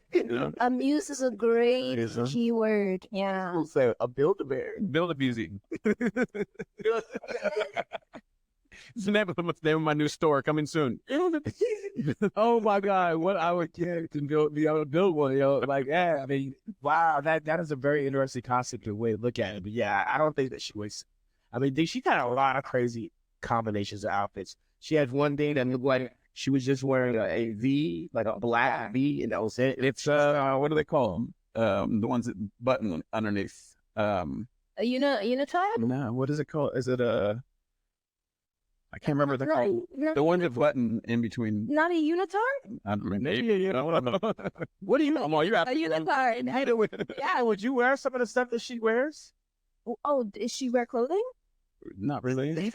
A muse is a great keyword. Yeah. We'll say a Build-A-Beezy. It's the name of my new store coming soon. Oh my God, what I would get to be able to build one, like, yeah, I mean, wow, that is a very interesting concept and way to look at it. But yeah, I don't think that she was. I mean, she got a lot of crazy combinations of outfits. She had one day that looked like she was just wearing a V, like a black V, and that was it. It's what do they call them? The ones that button underneath. A unitard? No, what is it called? Is it I can't remember the one that button in between. Not a unitard? I don't remember. What do you know? Well, you're A unitard. Yeah, would you wear some of the stuff that she wears? Oh, does she wear clothing? Not really. I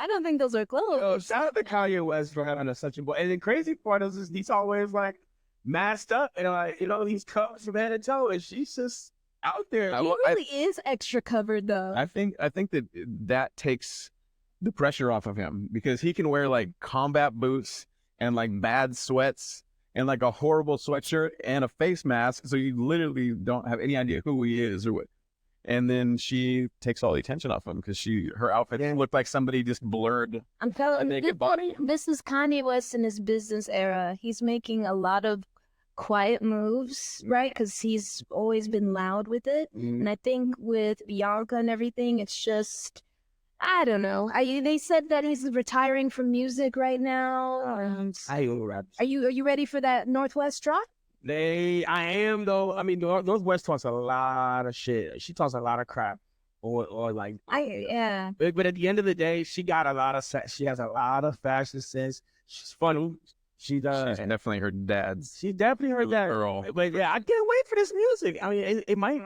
don't think those are clothes. Shout out to Kanye West for having such a boy. And the crazy part is he's always like masked up and like, he's covered from head to toe, and she's just out there. He really is extra covered though. I think that takes the pressure off of him, because he can wear like combat boots and like bad sweats and like a horrible sweatshirt and a face mask, so you literally don't have any idea who he is or what. And then she takes all the attention off him because her outfit looked like somebody just blurred I'm telling a naked body. This is Kanye West in his business era. He's making a lot of quiet moves, right? Because he's always been loud with it. And I think with Bianca and everything, it's just, I don't know. They said that he's retiring from music right now. Are you ready for that Northwest drop? I am though. I mean, Northwest talks a lot of shit. She talks a lot of crap, or like. But at the end of the day, she has a lot of fashion sense. She's funny. She does. She's definitely her dad's. She's definitely her dad. Girl. But yeah, I can't wait for this music. I mean, it might.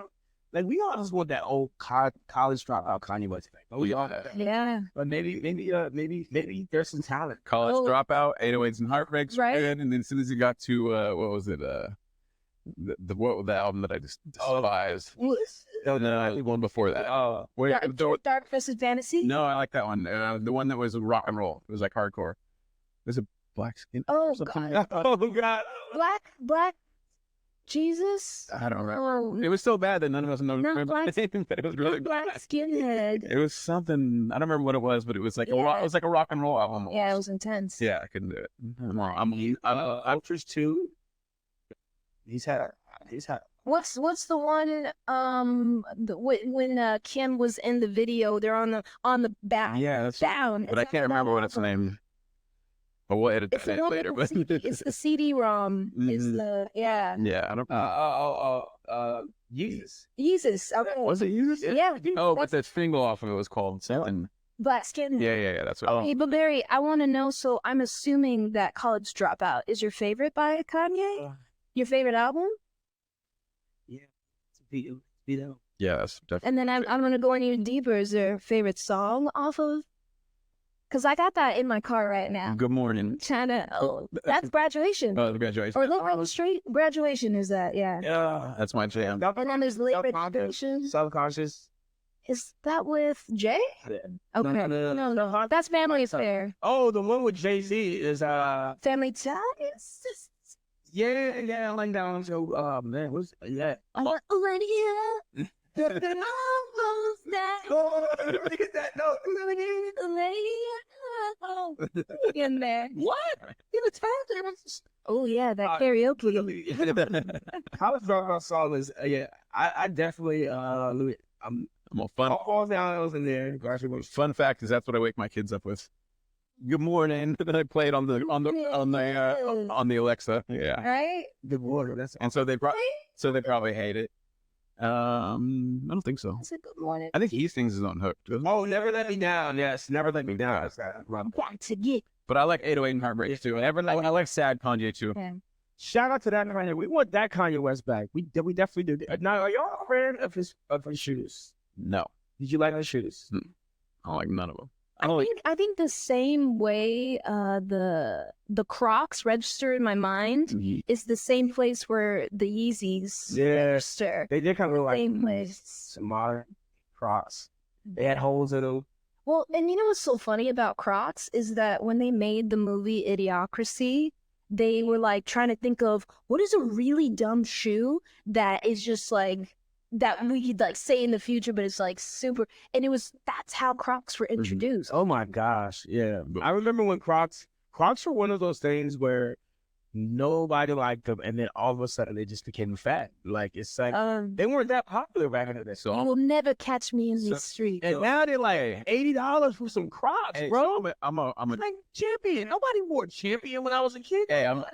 Like, we all just want that old college dropout Kanye West thing. But we all. Yeah. But maybe there's some talent. College dropout, 808s and Heartbreaks, right? And then as soon as he got to what was it? The album that I just despised. No, the one before that. Dark Twisted Fantasy. No, I like that one. The one that was rock and roll. It was like hardcore. Was it Black Skin? Oh God. Oh God. Black. Jesus. I don't remember. It was so bad that none of us know. But it was really Black Skinhead. It was something. I don't remember what it was, but it was like it was like a rock and roll album. Yeah, it was intense. Yeah, I couldn't do it. I'm Ultras too. He's had. What's the one? When Kim was in the video, they're on the back. Yeah, that's down. But I can't remember what its name. But we'll edit that later. But it's the CD-ROM. It's the Yeah, I don't. Yeezus. Okay. Was it Yeezus? Yeah. Oh, but that single off of it was called Selling. Black Skin. Yeah. That's what. Hey, but Barry, I want to know. So I'm assuming that College Dropout is your favorite by Kanye. Your favorite album? Yeah, it's Yeah, that's definitely. And then I'm gonna go even deeper. Is there a favorite song off of? Because I got that in my car right now. Good morning. That's Graduation. Oh, the Graduation. Or Look on the Street. Graduation is that? Yeah. Yeah, that's my jam. And then there's Late Registration. Subconscious. Is that with Jay? Yeah. Okay. No. That's Family Affair. Oh, the one with Jay-Z is Family Ties. Yeah, I like that one. So, man, what's that? I want here. In there. What? Oh yeah, that karaoke. College Dropout song is I definitely I'm a fun. All down I was in there. Fun fact is that's what I wake my kids up with. Good morning. And then I play it on the Alexa. Yeah. Right. Good morning. That's and so they probably hate it. I don't think so. It's a good morning. I think he sings his own hook. Oh, Never Let Me Down. Yes, Never Let Me Down. Got to get. But I like 808 and Heartbreaks too. I like sad Kanye too. Yeah. Shout out to that Kanye. We want that Kanye West back. We definitely do. Now, are y'all a fan of his shooters? No. Did you like his shooters? I don't like none of them. I think the same way the Crocs register in my mind is the same place where the Yeezys register. They did kind of look like same place. some modern. Crocs. They had holes in them. Well, and you know what's so funny about Crocs is that when they made the movie Idiocracy, they were like trying to think of what is a really dumb shoe that is just like that we could like say in the future, but it's like super. And that's how Crocs were introduced. Oh my gosh, yeah. I remember when Crocs were one of those things where nobody liked them, and then all of a sudden they just became fat. Like it's like they weren't that popular back in the day. You will never catch me in these streets. And now they're like $80 for some Crocs, bro. So I'm a like Champion. Nobody wore Champion when I was a kid. Hey, I'm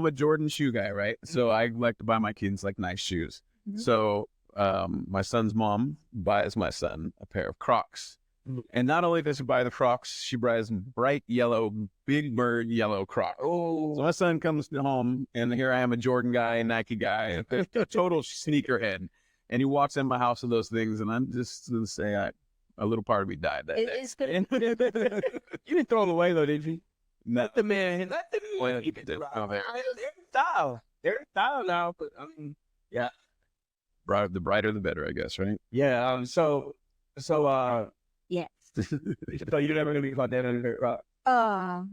a Jordan shoe guy, right? So I like to buy my kids like nice shoes. So my son's mom buys my son a pair of Crocs. And not only does she buy the Crocs, she buys bright yellow, big bird yellow Crocs. Oh, so my son comes home, and here I am, a Jordan guy, a Nike guy, a total sneakerhead. And he walks in my house with those things, and I'm just going to say a little part of me died that day. You didn't throw them away, though, did you? No. Let the man. Keep it. They're in style. They're in style now, but I mean, yeah. The brighter, the better, I guess, right? Yeah. So. Yes. So you're never gonna be caught dead under the rock.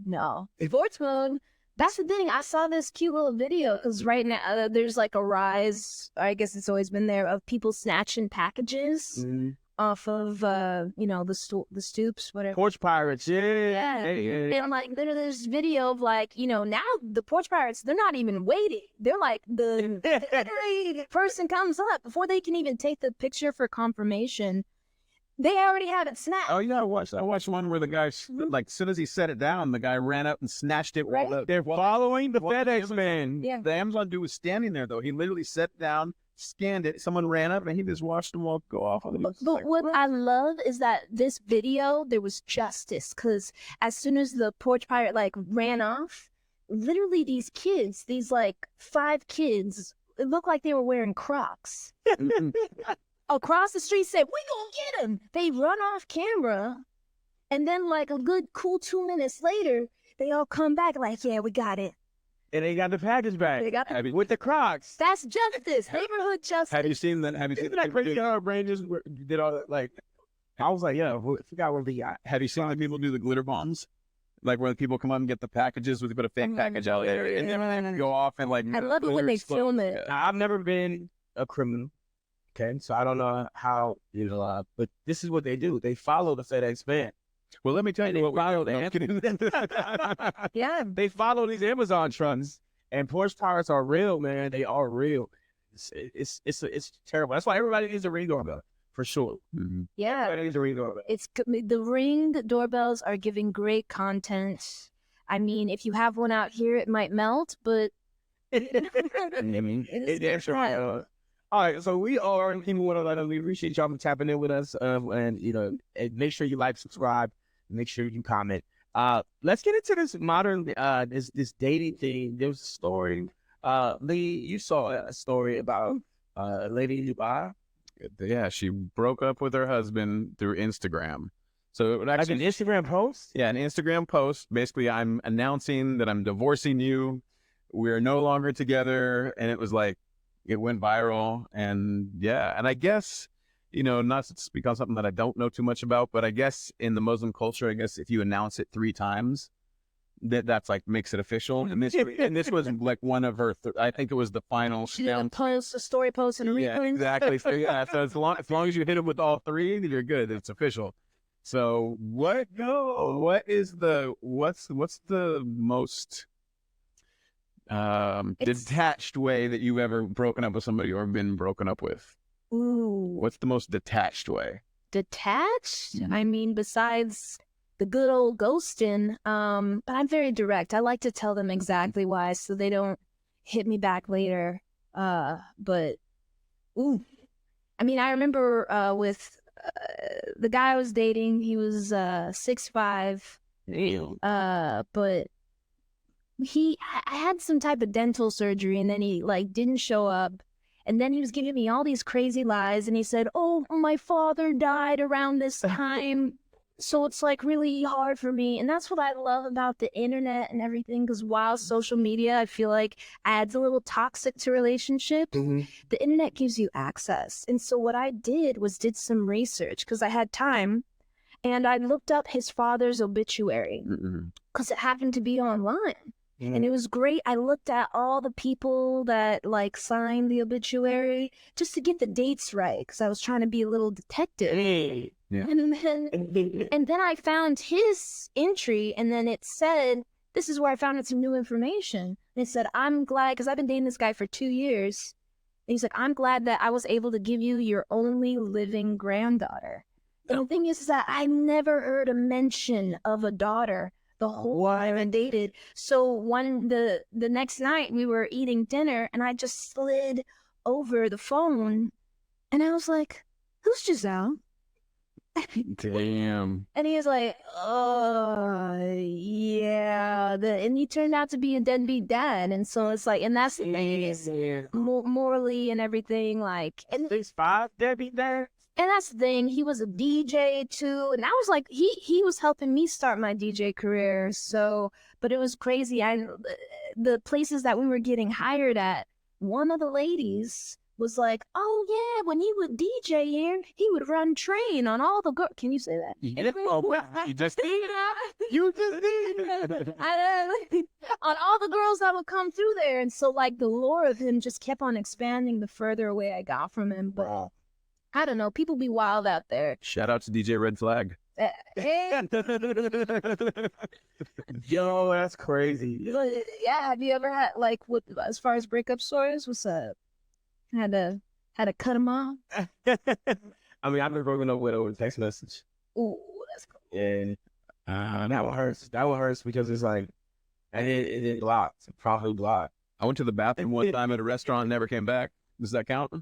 No. Sports mode. That's the thing. I saw this cute little video because right now there's like a rise. I guess it's always been there of people snatching packages off of the stoops, whatever. Porch Pirates, yeah. And like there's video of like now the Porch Pirates, they're not even waiting. They're like the person comes up before they can even take the picture for confirmation. They already have it snapped. Oh, you gotta watch. I watched one where the guy, like, as soon as he set it down, the guy ran up and snatched it. Right. They're following the FedEx man. Yeah. The Amazon dude was standing there, though. He literally sat down, scanned it. Someone ran up, and he just watched them all go off. But what I love is that this video, there was justice. Because as soon as the Porch Pirate, like, ran off, literally these kids, these, like, 5 kids, it looked like they were wearing Crocs. Across the street said, "We gonna get him." They run off camera, and then like a good cool 2 minutes later, they all come back like, "Yeah, we got it." And they got the package back. They got with the Crocs. That's justice, neighborhood justice. Have you seen that? Have you seen that crazy how our brain just did all that? Like, I was like, yeah, I forgot what we got. Have you seen the people do the glitter bombs? Like when people come up and get the packages, we put a fake package out there and then go off and like. I love it when they film it. I've never been a criminal. Okay, so I don't know how, but this is what they do. They follow the FedEx man. Well, let me tell you what Yeah, they follow these Amazon trucks, and Porch Pirates are real, man. They are real. It's terrible. That's why everybody needs a Ring doorbell, for sure. Mm-hmm. Yeah, everybody needs a Ring doorbell. The Ring doorbells are giving great content. I mean, if you have one out here, it might melt, but all right, so we are people want to we appreciate y'all for tapping in with us, and make sure you like, subscribe, make sure you comment. Let's get into this modern this dating thing. There was a story. Lee, you saw a story about a lady in Dubai. Yeah, she broke up with her husband through Instagram. So it would actually like an Instagram post. Yeah, an Instagram post. Basically, I'm announcing that I'm divorcing you. We're no longer together, and it was like. It went viral, and yeah, and I guess, not to speak on something that I don't know too much about, but I guess in the Muslim culture, I guess if you announce it 3 times, that's like makes it official. And this was like one of her. I think it was the final. She did a story post and a yeah, exactly. So yeah, so as long as you hit them with all 3, you're good. It's official. So what's the most detached way that you've ever broken up with somebody or been broken up with? Ooh. What's the most detached way? Detached? I mean, besides the good old ghosting, but I'm very direct. I like to tell them exactly why so they don't hit me back later. But I mean, I remember with the guy I was dating, he was 6'5". But I had some type of dental surgery, and then he like didn't show up, and then he was giving me all these crazy lies, and he said, "Oh, my father died around this time." So it's like really hard for me. And that's what I love about the internet and everything. Because while social media, I feel like adds a little toxic to relationships, the internet gives you access. And so what I did was did some research because I had time. And I looked up his father's obituary because it happened to be online. And it was great. I looked at all the people that like signed the obituary just to get the dates right because I was trying to be a little detective. Yeah. And then I found his entry, and then it said, this is where I found out some new information. And it said, I'm glad, because I've been dating this guy for 2 years. And he's like, I'm glad that I was able to give you your only living granddaughter. And the thing is that I never heard a mention of a daughter the whole time I dated. So the next night we were eating dinner, and I just slid over the phone, and I was like, who's Giselle? Damn. And he was like, oh, yeah. And he turned out to be a deadbeat dad. And so it's like, and that's the thing is morally and everything. Like, and 6'5" deadbeat dad. And that's the thing. He was a DJ too. And I was like, he was helping me start my DJ career. So, but it was crazy. The places that we were getting hired at, one of the ladies was like, oh yeah, when he would DJ here, he would run train on all the girls. Can you say that? You just did it. You just did it. On all the girls that would come through there. And so like the lore of him just kept on expanding the further away I got from him. But I don't know, people be wild out there. Shout out to DJ Red Flag. Yo, that's crazy. Yeah, have you ever had like as far as breakup stories? What's up? Had to cut him off. I mean, I've been broken up with over text message. Ooh, that's cool. And that one hurts. That one hurts because it's like, and it blocked. It probably blocked. I went to the bathroom one time at a restaurant and never came back. Does that count?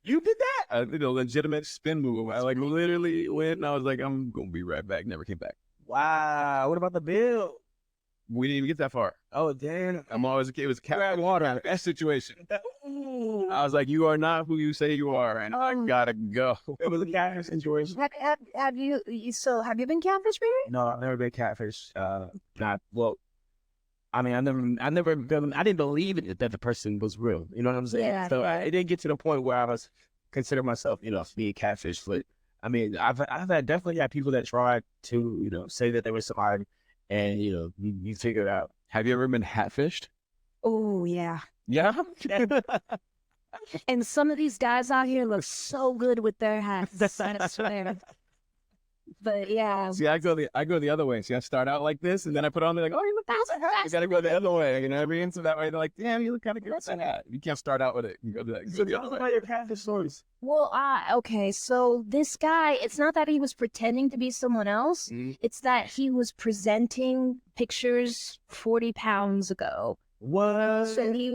You did that? I did a legitimate spin move. I like literally went and I was like, I'm going to be right back. Never came back. Wow. What about the bill? We didn't even get that far. Oh, damn. I'm always a kid. It was a cat water out of that situation. I was like, you are not who you say you are, and I gotta go. It was a catfish situation. Have you been catfish, baby? No, I've never been catfish. Not well. I mean, I didn't believe it that the person was real. You know what I'm saying? Yeah. So it didn't get to the point where I was consider myself, being catfish. But I mean, I've definitely had people that tried to, say that they were somebody, and you figure it out. Have you ever been hatfished? Oh yeah. Yeah. And some of these guys out here look so good with their hats. I swear. But yeah. See, I go the other way. See, I start out like this, and then I put on. They're like, "Oh, you look good with that hat." You gotta go the other way. You know what I mean? So that way, they're like, "Damn, you look kind of good with that hat." You can't start out with it. You go to that. So tell us about your catfish stories. Well, okay. So this guy, it's not that he was pretending to be someone else. It's that he was presenting pictures 40 pounds ago. What? So he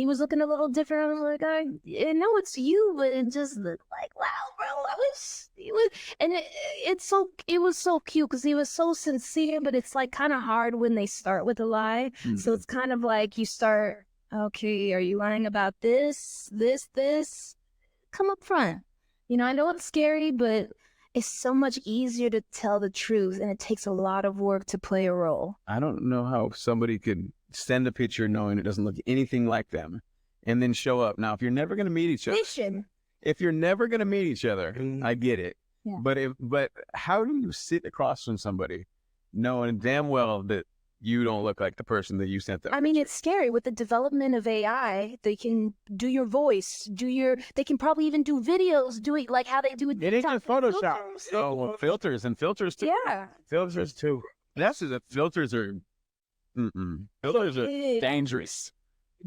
was looking a little different. I was like, I know it's you, but it just looked like, wow, bro, it was so cute because he was so sincere, but it's like kind of hard when they start with a lie. So it's kind of like you start, okay, are you lying about this? Come up front. I know it's scary, but it's so much easier to tell the truth, and it takes a lot of work to play a role. I don't know how somebody could send a picture knowing it doesn't look anything like them and then show up. Now, if you're never going to meet each other, I get it. Yeah. But how do you sit across from somebody knowing damn well that you don't look like the person that you sent them? I mean, it's scary. With the development of AI, they can do your voice, they can probably even do videos, do it like how they do it. It ain't just Photoshop. Oh, well, filters too. Yeah. Filters too. That's just filters are filters are dangerous.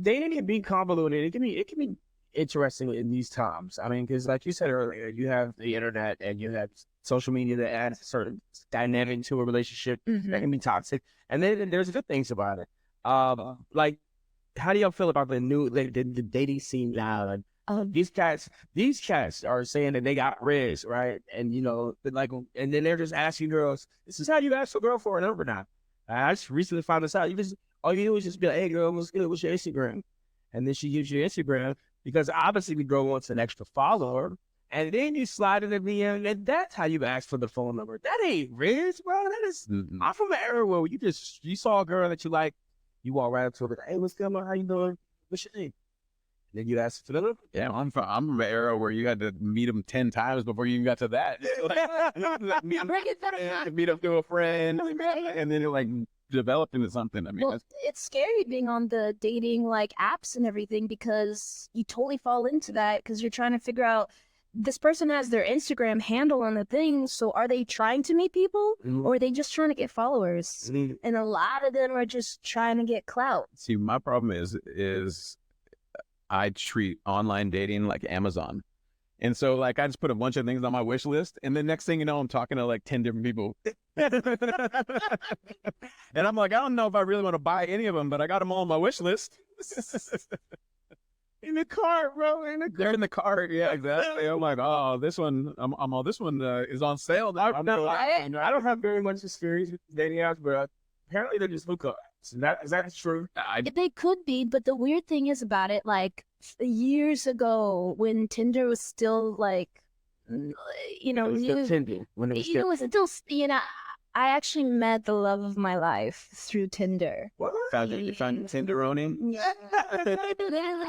Dating can be convoluted. It can be interesting in these times. I mean, because like you said earlier, you have the internet and you have social media that adds a certain dynamic to a relationship that can be toxic. And then there's good things about it. Like, how do y'all feel about the new the dating scene now? And these cats are saying that they got riz, right? And and then they're just asking girls, this is how you ask a girl for a number now. I just recently found this out. All you do is just be like, hey girl, what's good? What's your Instagram? And then she gives you Instagram because obviously the girl wants an extra follower. and then you slide in the DM, and that's how you ask for the phone number. That ain't rich, bro. That is. I'm from an era where you saw a girl that you like, you walk right up to her, like, hey, what's going on? How you doing? What's your name? And then you ask for the number. Yeah, I'm from an era where you had to meet them 10 times before you even got to that. Meet up to a friend, and then it like developed into something. I mean, Well, it's scary being on the dating like apps and everything because you totally fall into that because you're trying to figure out this person has their Instagram handle on the thing. So are they trying to meet people or are they just trying to get followers? And a lot of them are just trying to get clout. see, my problem is I treat online dating like Amazon. And so, like, I just put a bunch of things on my wish list, and the next thing you know, I'm talking to like 10 different people. And I'm like, I don't know if I really want to buy any of them, but I got them all on my wish list. In the car, bro. They're in the car. Yeah, exactly. I'm like, oh, this one, this one is on sale. I don't have very much experience with dating apps, but apparently they're just hookups. Is that true? They could be, but the weird thing is about it, like years ago when Tinder was still like, you know, It was still Tinder when it was it was still, you know, I actually met the love of my life through Tinder. You found Tinderoni?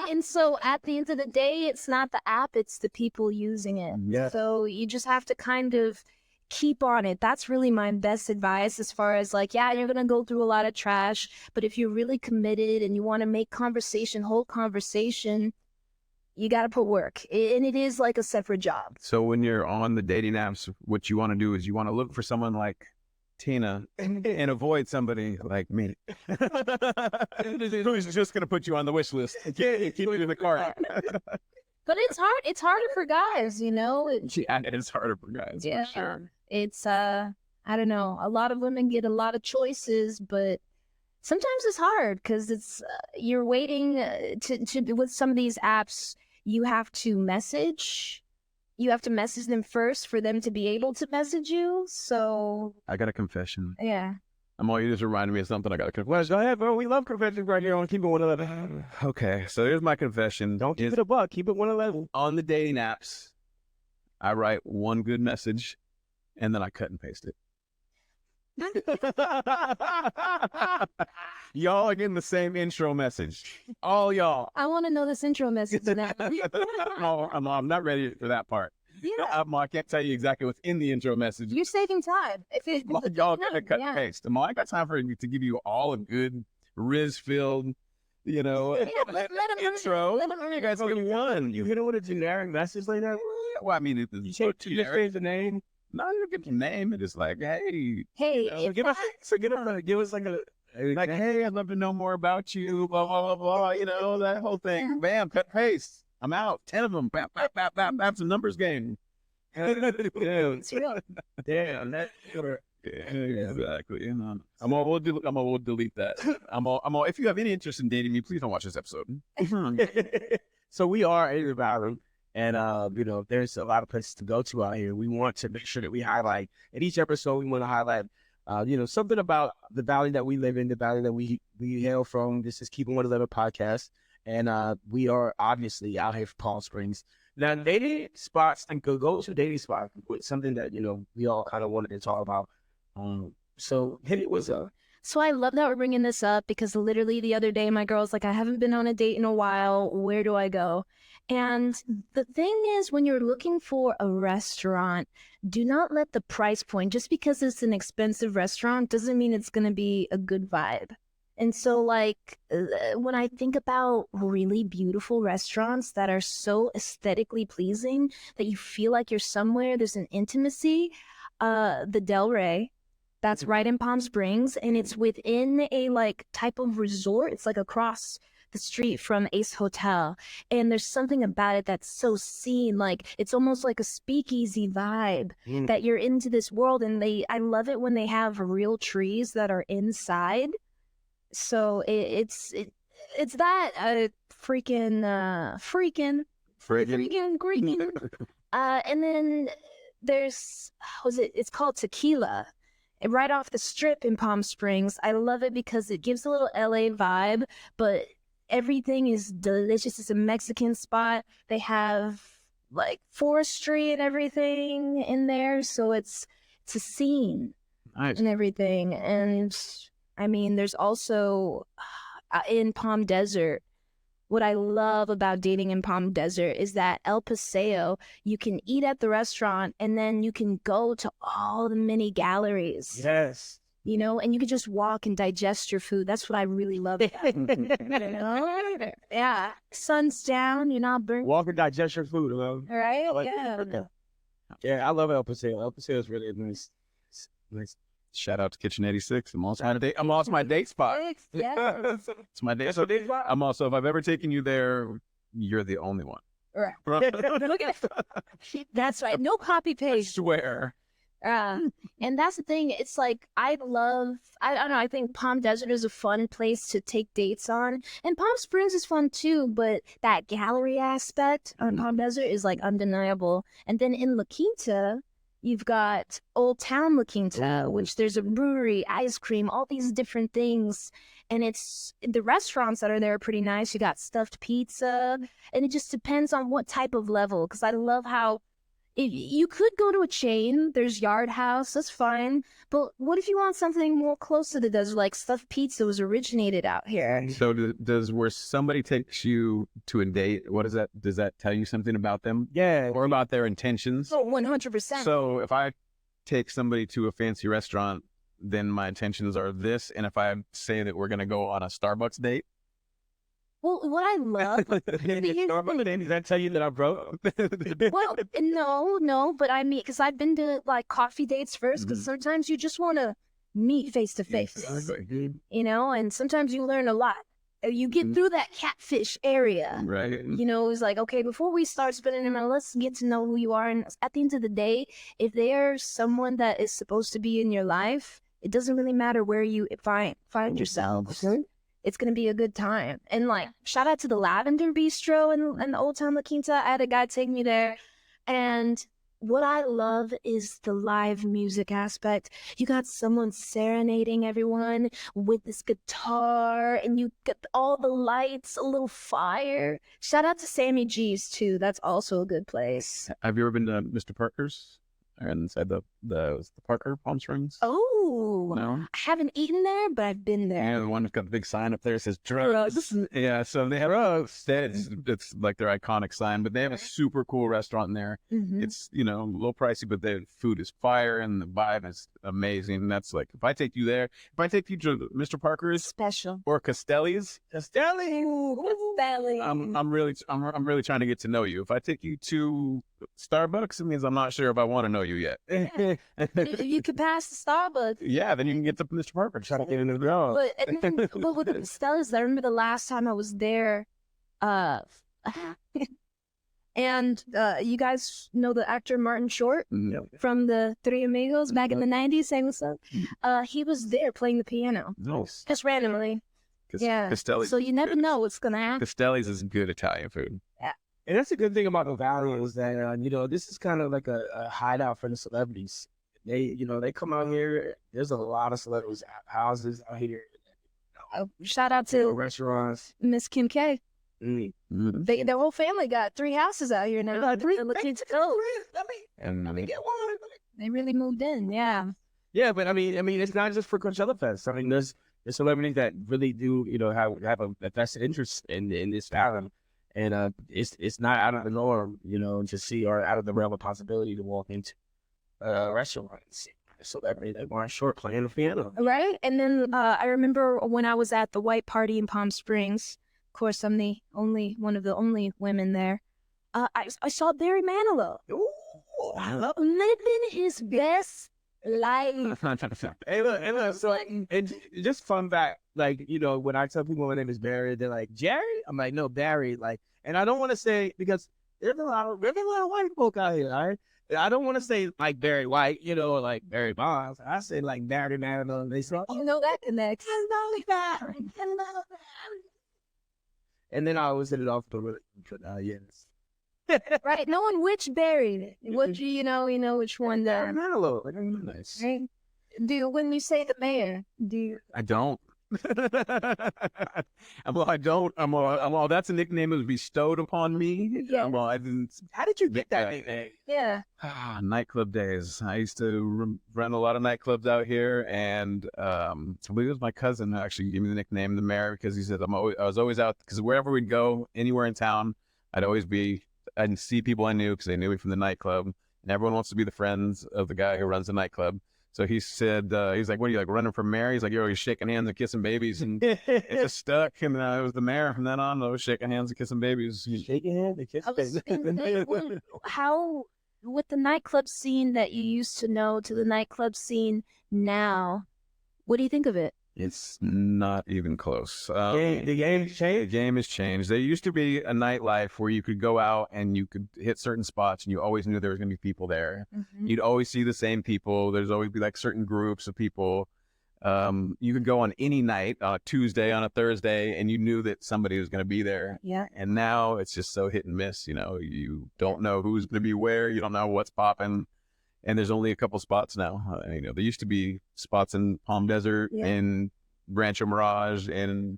And so at the end of the day, it's not the app, it's the people using it. Yeah. So you just have to kind of keep on it. That's really my best advice as far as like, yeah, you're going to go through a lot of trash, but if you're really committed and you want to make conversation, hold conversation, you got to put work. And it is like a separate job. So when you're on the dating apps, what you want to do is you want to look for someone like Tina and avoid somebody like me. Who's just going to put you on the wish list. Keep you in the car. But it's hard. It's harder for guys, you know? Yeah, it's harder for guys, Yeah. for sure. It's, I don't know. A lot of women get a lot of choices, but sometimes it's hard because it's, you're waiting to, with some of these apps, you have to message them first for them to be able to message you. So I got a confession. yeah. You just reminded me of something. I got a confession. Go ahead, bro. We love confessions right here on Keep It 111. Okay, so here's my confession. Don't keep it a buck. Keep it 111. On the dating apps, I write one good message, and then I cut and paste it. Y'all are getting the same intro message. All y'all. I want to know this intro message now. No, I'm not ready for that part. Yeah. I can't tell you exactly what's in the intro message. You're saving time. Y'all gonna cut yeah. and paste. I got time for to give you all a good Riz-filled, you know, let 'em intro. You guys give me one. You hit it with a generic message like that? Well, I mean, You just change the name? No, you get the name. It's like, hey, Hey, So give us like a... like, hey, I'd love to know more about you, blah, blah, blah, blah, you know, that whole thing. Bam, cut, paste. I'm out. 10 of them. Bam, bam, bam, bam, bam. It's a numbers game. Damn, that's sure. Yeah, exactly. You know, we'll delete that. If you have any interest in dating me, please don't watch this episode. So we are a Valley, and you know, there's a lot of places to go to out here. We want to make sure that we highlight in each episode. We want to highlight, you know, something about the valley that we live in, the valley that we hail from. This is Keep It 111 podcast, and we are obviously out here for Palm Springs. Now, dating spots, and go to dating spots with something that, you know, we all kind of wanted to talk about. So hit it with So I love that we're bringing this up because literally the other day my girl's like, I haven't been on a date in a while. Where do I go? And the thing is, when you're looking for a restaurant, do not let the price point, just because it's an expensive restaurant, doesn't mean it's going to be a good vibe. And so, like, when I think about really beautiful restaurants that are so aesthetically pleasing that you feel like you're somewhere, there's an intimacy, the Del Rey, that's right in Palm Springs, and it's within a, like, type of resort. It's, like, across the street from Ace Hotel, and there's something about it that's so seen, like, it's almost like a speakeasy vibe that you're into this world, and I love it when they have real trees that are inside. So it's that freaking green. And then there's it's called Tequila, right off the strip in Palm Springs. I love it because it gives a little LA vibe, but everything is delicious. It's a Mexican spot. They have like forestry and everything in there, so it's a scene Nice. and everything. And I mean, there's also in Palm Desert. What I love about dating in Palm Desert is that El Paseo, you can eat at the restaurant and then you can go to all the mini galleries. Yes. You know, and you can just walk and digest your food. That's what I really love. Yeah. Sun's down, you're not burnt. Walk and digest your food, man. Right? Like, Yeah. Yeah, I love El Paseo. El Paseo is really nice. Nice. Shout out to Kitchen 86. I'm also my date spot. Yeah. It's my date. So I'm also, if I've ever taken you there, you're the only one. Right. Look at that's right. No copy I paste. swear. And that's the thing. It's like I don't know. I think Palm Desert is a fun place to take dates on, and Palm Springs is fun too. But that gallery aspect on Palm Desert is like undeniable. And then in La Quinta, you've got Old Town La Quinta, which there's a brewery, ice cream, all these different things. And it's the restaurants that are there are pretty nice. You got stuffed pizza, and it just depends on what type of level. Because I love how you could go to a chain. There's Yard House, that's fine. But what if you want something more close to the desert, like stuffed pizza was originated out here? So does where somebody takes you to a date, what is that? Does that tell you something about them? Yeah. Or about their intentions? Oh, 100%. So if I take somebody to a fancy restaurant, then my intentions are this. And if I say that we're going to go on a Starbucks date, Well, what I love, Does that tell you that I'm broke? well, no, but I mean, because I've been to like coffee dates first, because sometimes you just want to meet face to face, you know, and sometimes you learn a lot. You get through that catfish area, right? You know, it's like, okay, before we start spending them, let's get to know who you are. And at the end of the day, if they're someone that is supposed to be in your life, it doesn't really matter where you find yourselves. It's going to be a good time. And like, shout out to the Lavender Bistro in the Old Town La Quinta. I had a guy take me there. And what I love is the live music aspect. You got someone serenading everyone with this guitar, and you get all the lights, a little fire. Shout out to Sammy G's too. That's also a good place. Have you ever been to Mr. Parker's? Inside the Parker Palm Springs? Oh, No? I haven't eaten there, but I've been there. Yeah, the one that's got the big sign up there that says drugs. Yeah, so they have drugs. It's like their iconic sign, but they have a super cool restaurant in there. Mhm. It's, a little pricey, but the food is fire and the vibe is amazing. That's like, if I take you there, if I take you to Mr. Parker's Special. or Castelli's, Castelli. I'm really trying to get to know you. If I take you to Starbucks, it means I'm not sure if I want to know you yet. If you could pass the Starbucks. Yeah, then you can get to Mr. Parker. Try to get into the ground. But with the Stellas, I remember the last time I was there, and you guys know the actor Martin Short from the Three Amigos back in the 90s, sang the song. He was there playing the piano. Nice. Just randomly. Yeah. Castelli's. So you never know what's going to happen. Castelli's is good Italian food. And that's a good thing about the Valley is that, this is kind of like a hideout for the celebrities. They come out here. There's a lot of celebrities houses out here. Shout out to Restaurants. Miss Kim K. Mm. Their whole family got 3 houses out here now. Let me get one. They really moved in, yeah. Yeah, but I mean, it's not just for Coachella Fest. I mean, there's celebrities that really do, have a vested interest in this talent. And it's not out of the norm, to see, or out of the realm of possibility to walk into a restaurant and see a celebrity like Martin Short playing the piano. Right? And then I remember when I was at the white party in Palm Springs. Of course, I'm one of the only women there. I saw Barry Manilow. Ooh, I love Living his best life. Hey, look, so and just fun fact, when I tell people my name is Barry, they're like, Jerry? I'm like, no, Barry. And I don't want to say, because there's a lot of white folk out here, all right? I don't want to say like Barry White, or like Barry Bonds. I say like Barry Manilow. And they say, That connects. Barry. And then I always hit it off the yes. Right, knowing which Barry, what you know which one Barry the Manilow, nice. right? When you say the mayor, I don't. Well, I don't. I'm all. That's a nickname that was bestowed upon me. Yeah. Well, I didn't. How did you get that nickname? Yeah. Nightclub days. I used to run a lot of nightclubs out here, and I believe it was my cousin who actually gave me the nickname the Mayor, because he said I was always out, because wherever we'd go, anywhere in town, I'd see people I knew because they knew me from the nightclub, and everyone wants to be the friends of the guy who runs the nightclub. So he said, he's like, what are you, like, running for mayor? He's like, you're always shaking hands and kissing babies. And it just stuck. And it was the mayor from then on. I was shaking hands and kissing babies. Shaking hands and I was thinking, how, with the nightclub scene that you used to know to the nightclub scene now, what do you think of it? It's not even close. The game The changed? game has changed. There used to be a nightlife where you could go out and you could hit certain spots and you always knew there was going to be people there. Mm-hmm. You'd always see the same people. There's always be like certain groups of people. You could go on any night, on a Tuesday, on a Thursday, and you knew that somebody was going to be there. Yeah. And now it's just so hit and miss. You know, you don't know who's going to be where. You don't know what's popping. And there's only a couple spots now. You know, there used to be spots in Palm Desert, in Rancho Mirage, and,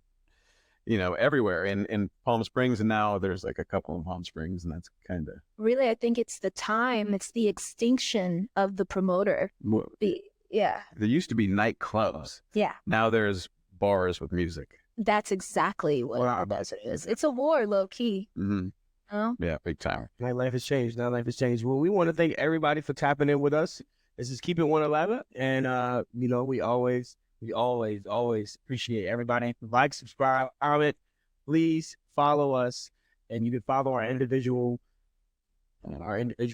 you know, everywhere in Palm Springs. And now there's like a couple in Palm Springs, and that's kind of. Really, I think it's the time, it's the extinction of the promoter. Yeah. There used to be nightclubs. Yeah. Now there's bars with music. That's exactly what it is. It's a war, low key. Mm-hmm. Oh. Yeah, big time. Nightlife has changed. Nightlife has changed. Well, we want to thank everybody for tapping in with us. This is Keep It 111. And, you know, we always appreciate everybody. Like, subscribe, comment. Please follow us. And you can follow our individual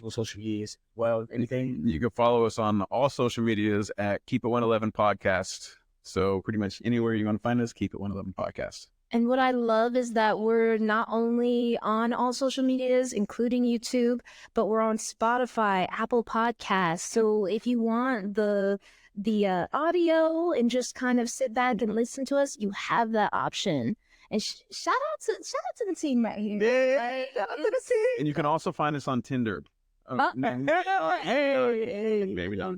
social medias. Well, anything? You can follow us on all social medias at Keep It 111 Podcast. So pretty much anywhere you want to find us, Keep It 111 Podcast. And what I love is that we're not only on all social medias, including YouTube, but we're on Spotify, Apple Podcasts. So if you want the audio and just kind of sit back and listen to us, you have that option. And shout out to the team right here. Yeah, shout out to the team. And you can also find us on Tinder. Maybe not.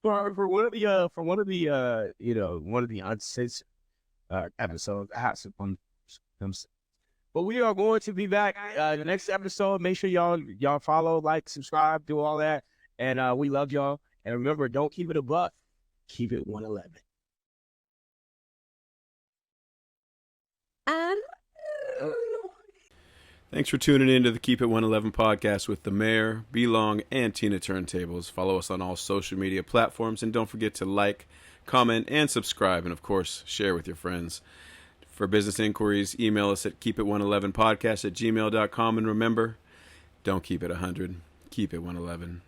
For one of the uncensored episodes, I have some. But we are going to be back the next episode. Make sure y'all follow, like, subscribe, do all that, and we love y'all. And remember, don't keep it a buck, keep it 111. Thanks for tuning in to the Keep It 111 podcast with the Mayor, B.Long and Tina Turntables. Follow us on all social media platforms, and don't forget to like, comment, and subscribe, and of course, share with your friends. For business inquiries, email us at keepit111podcast@gmail.com, and remember, don't keep it 100, keep it 111.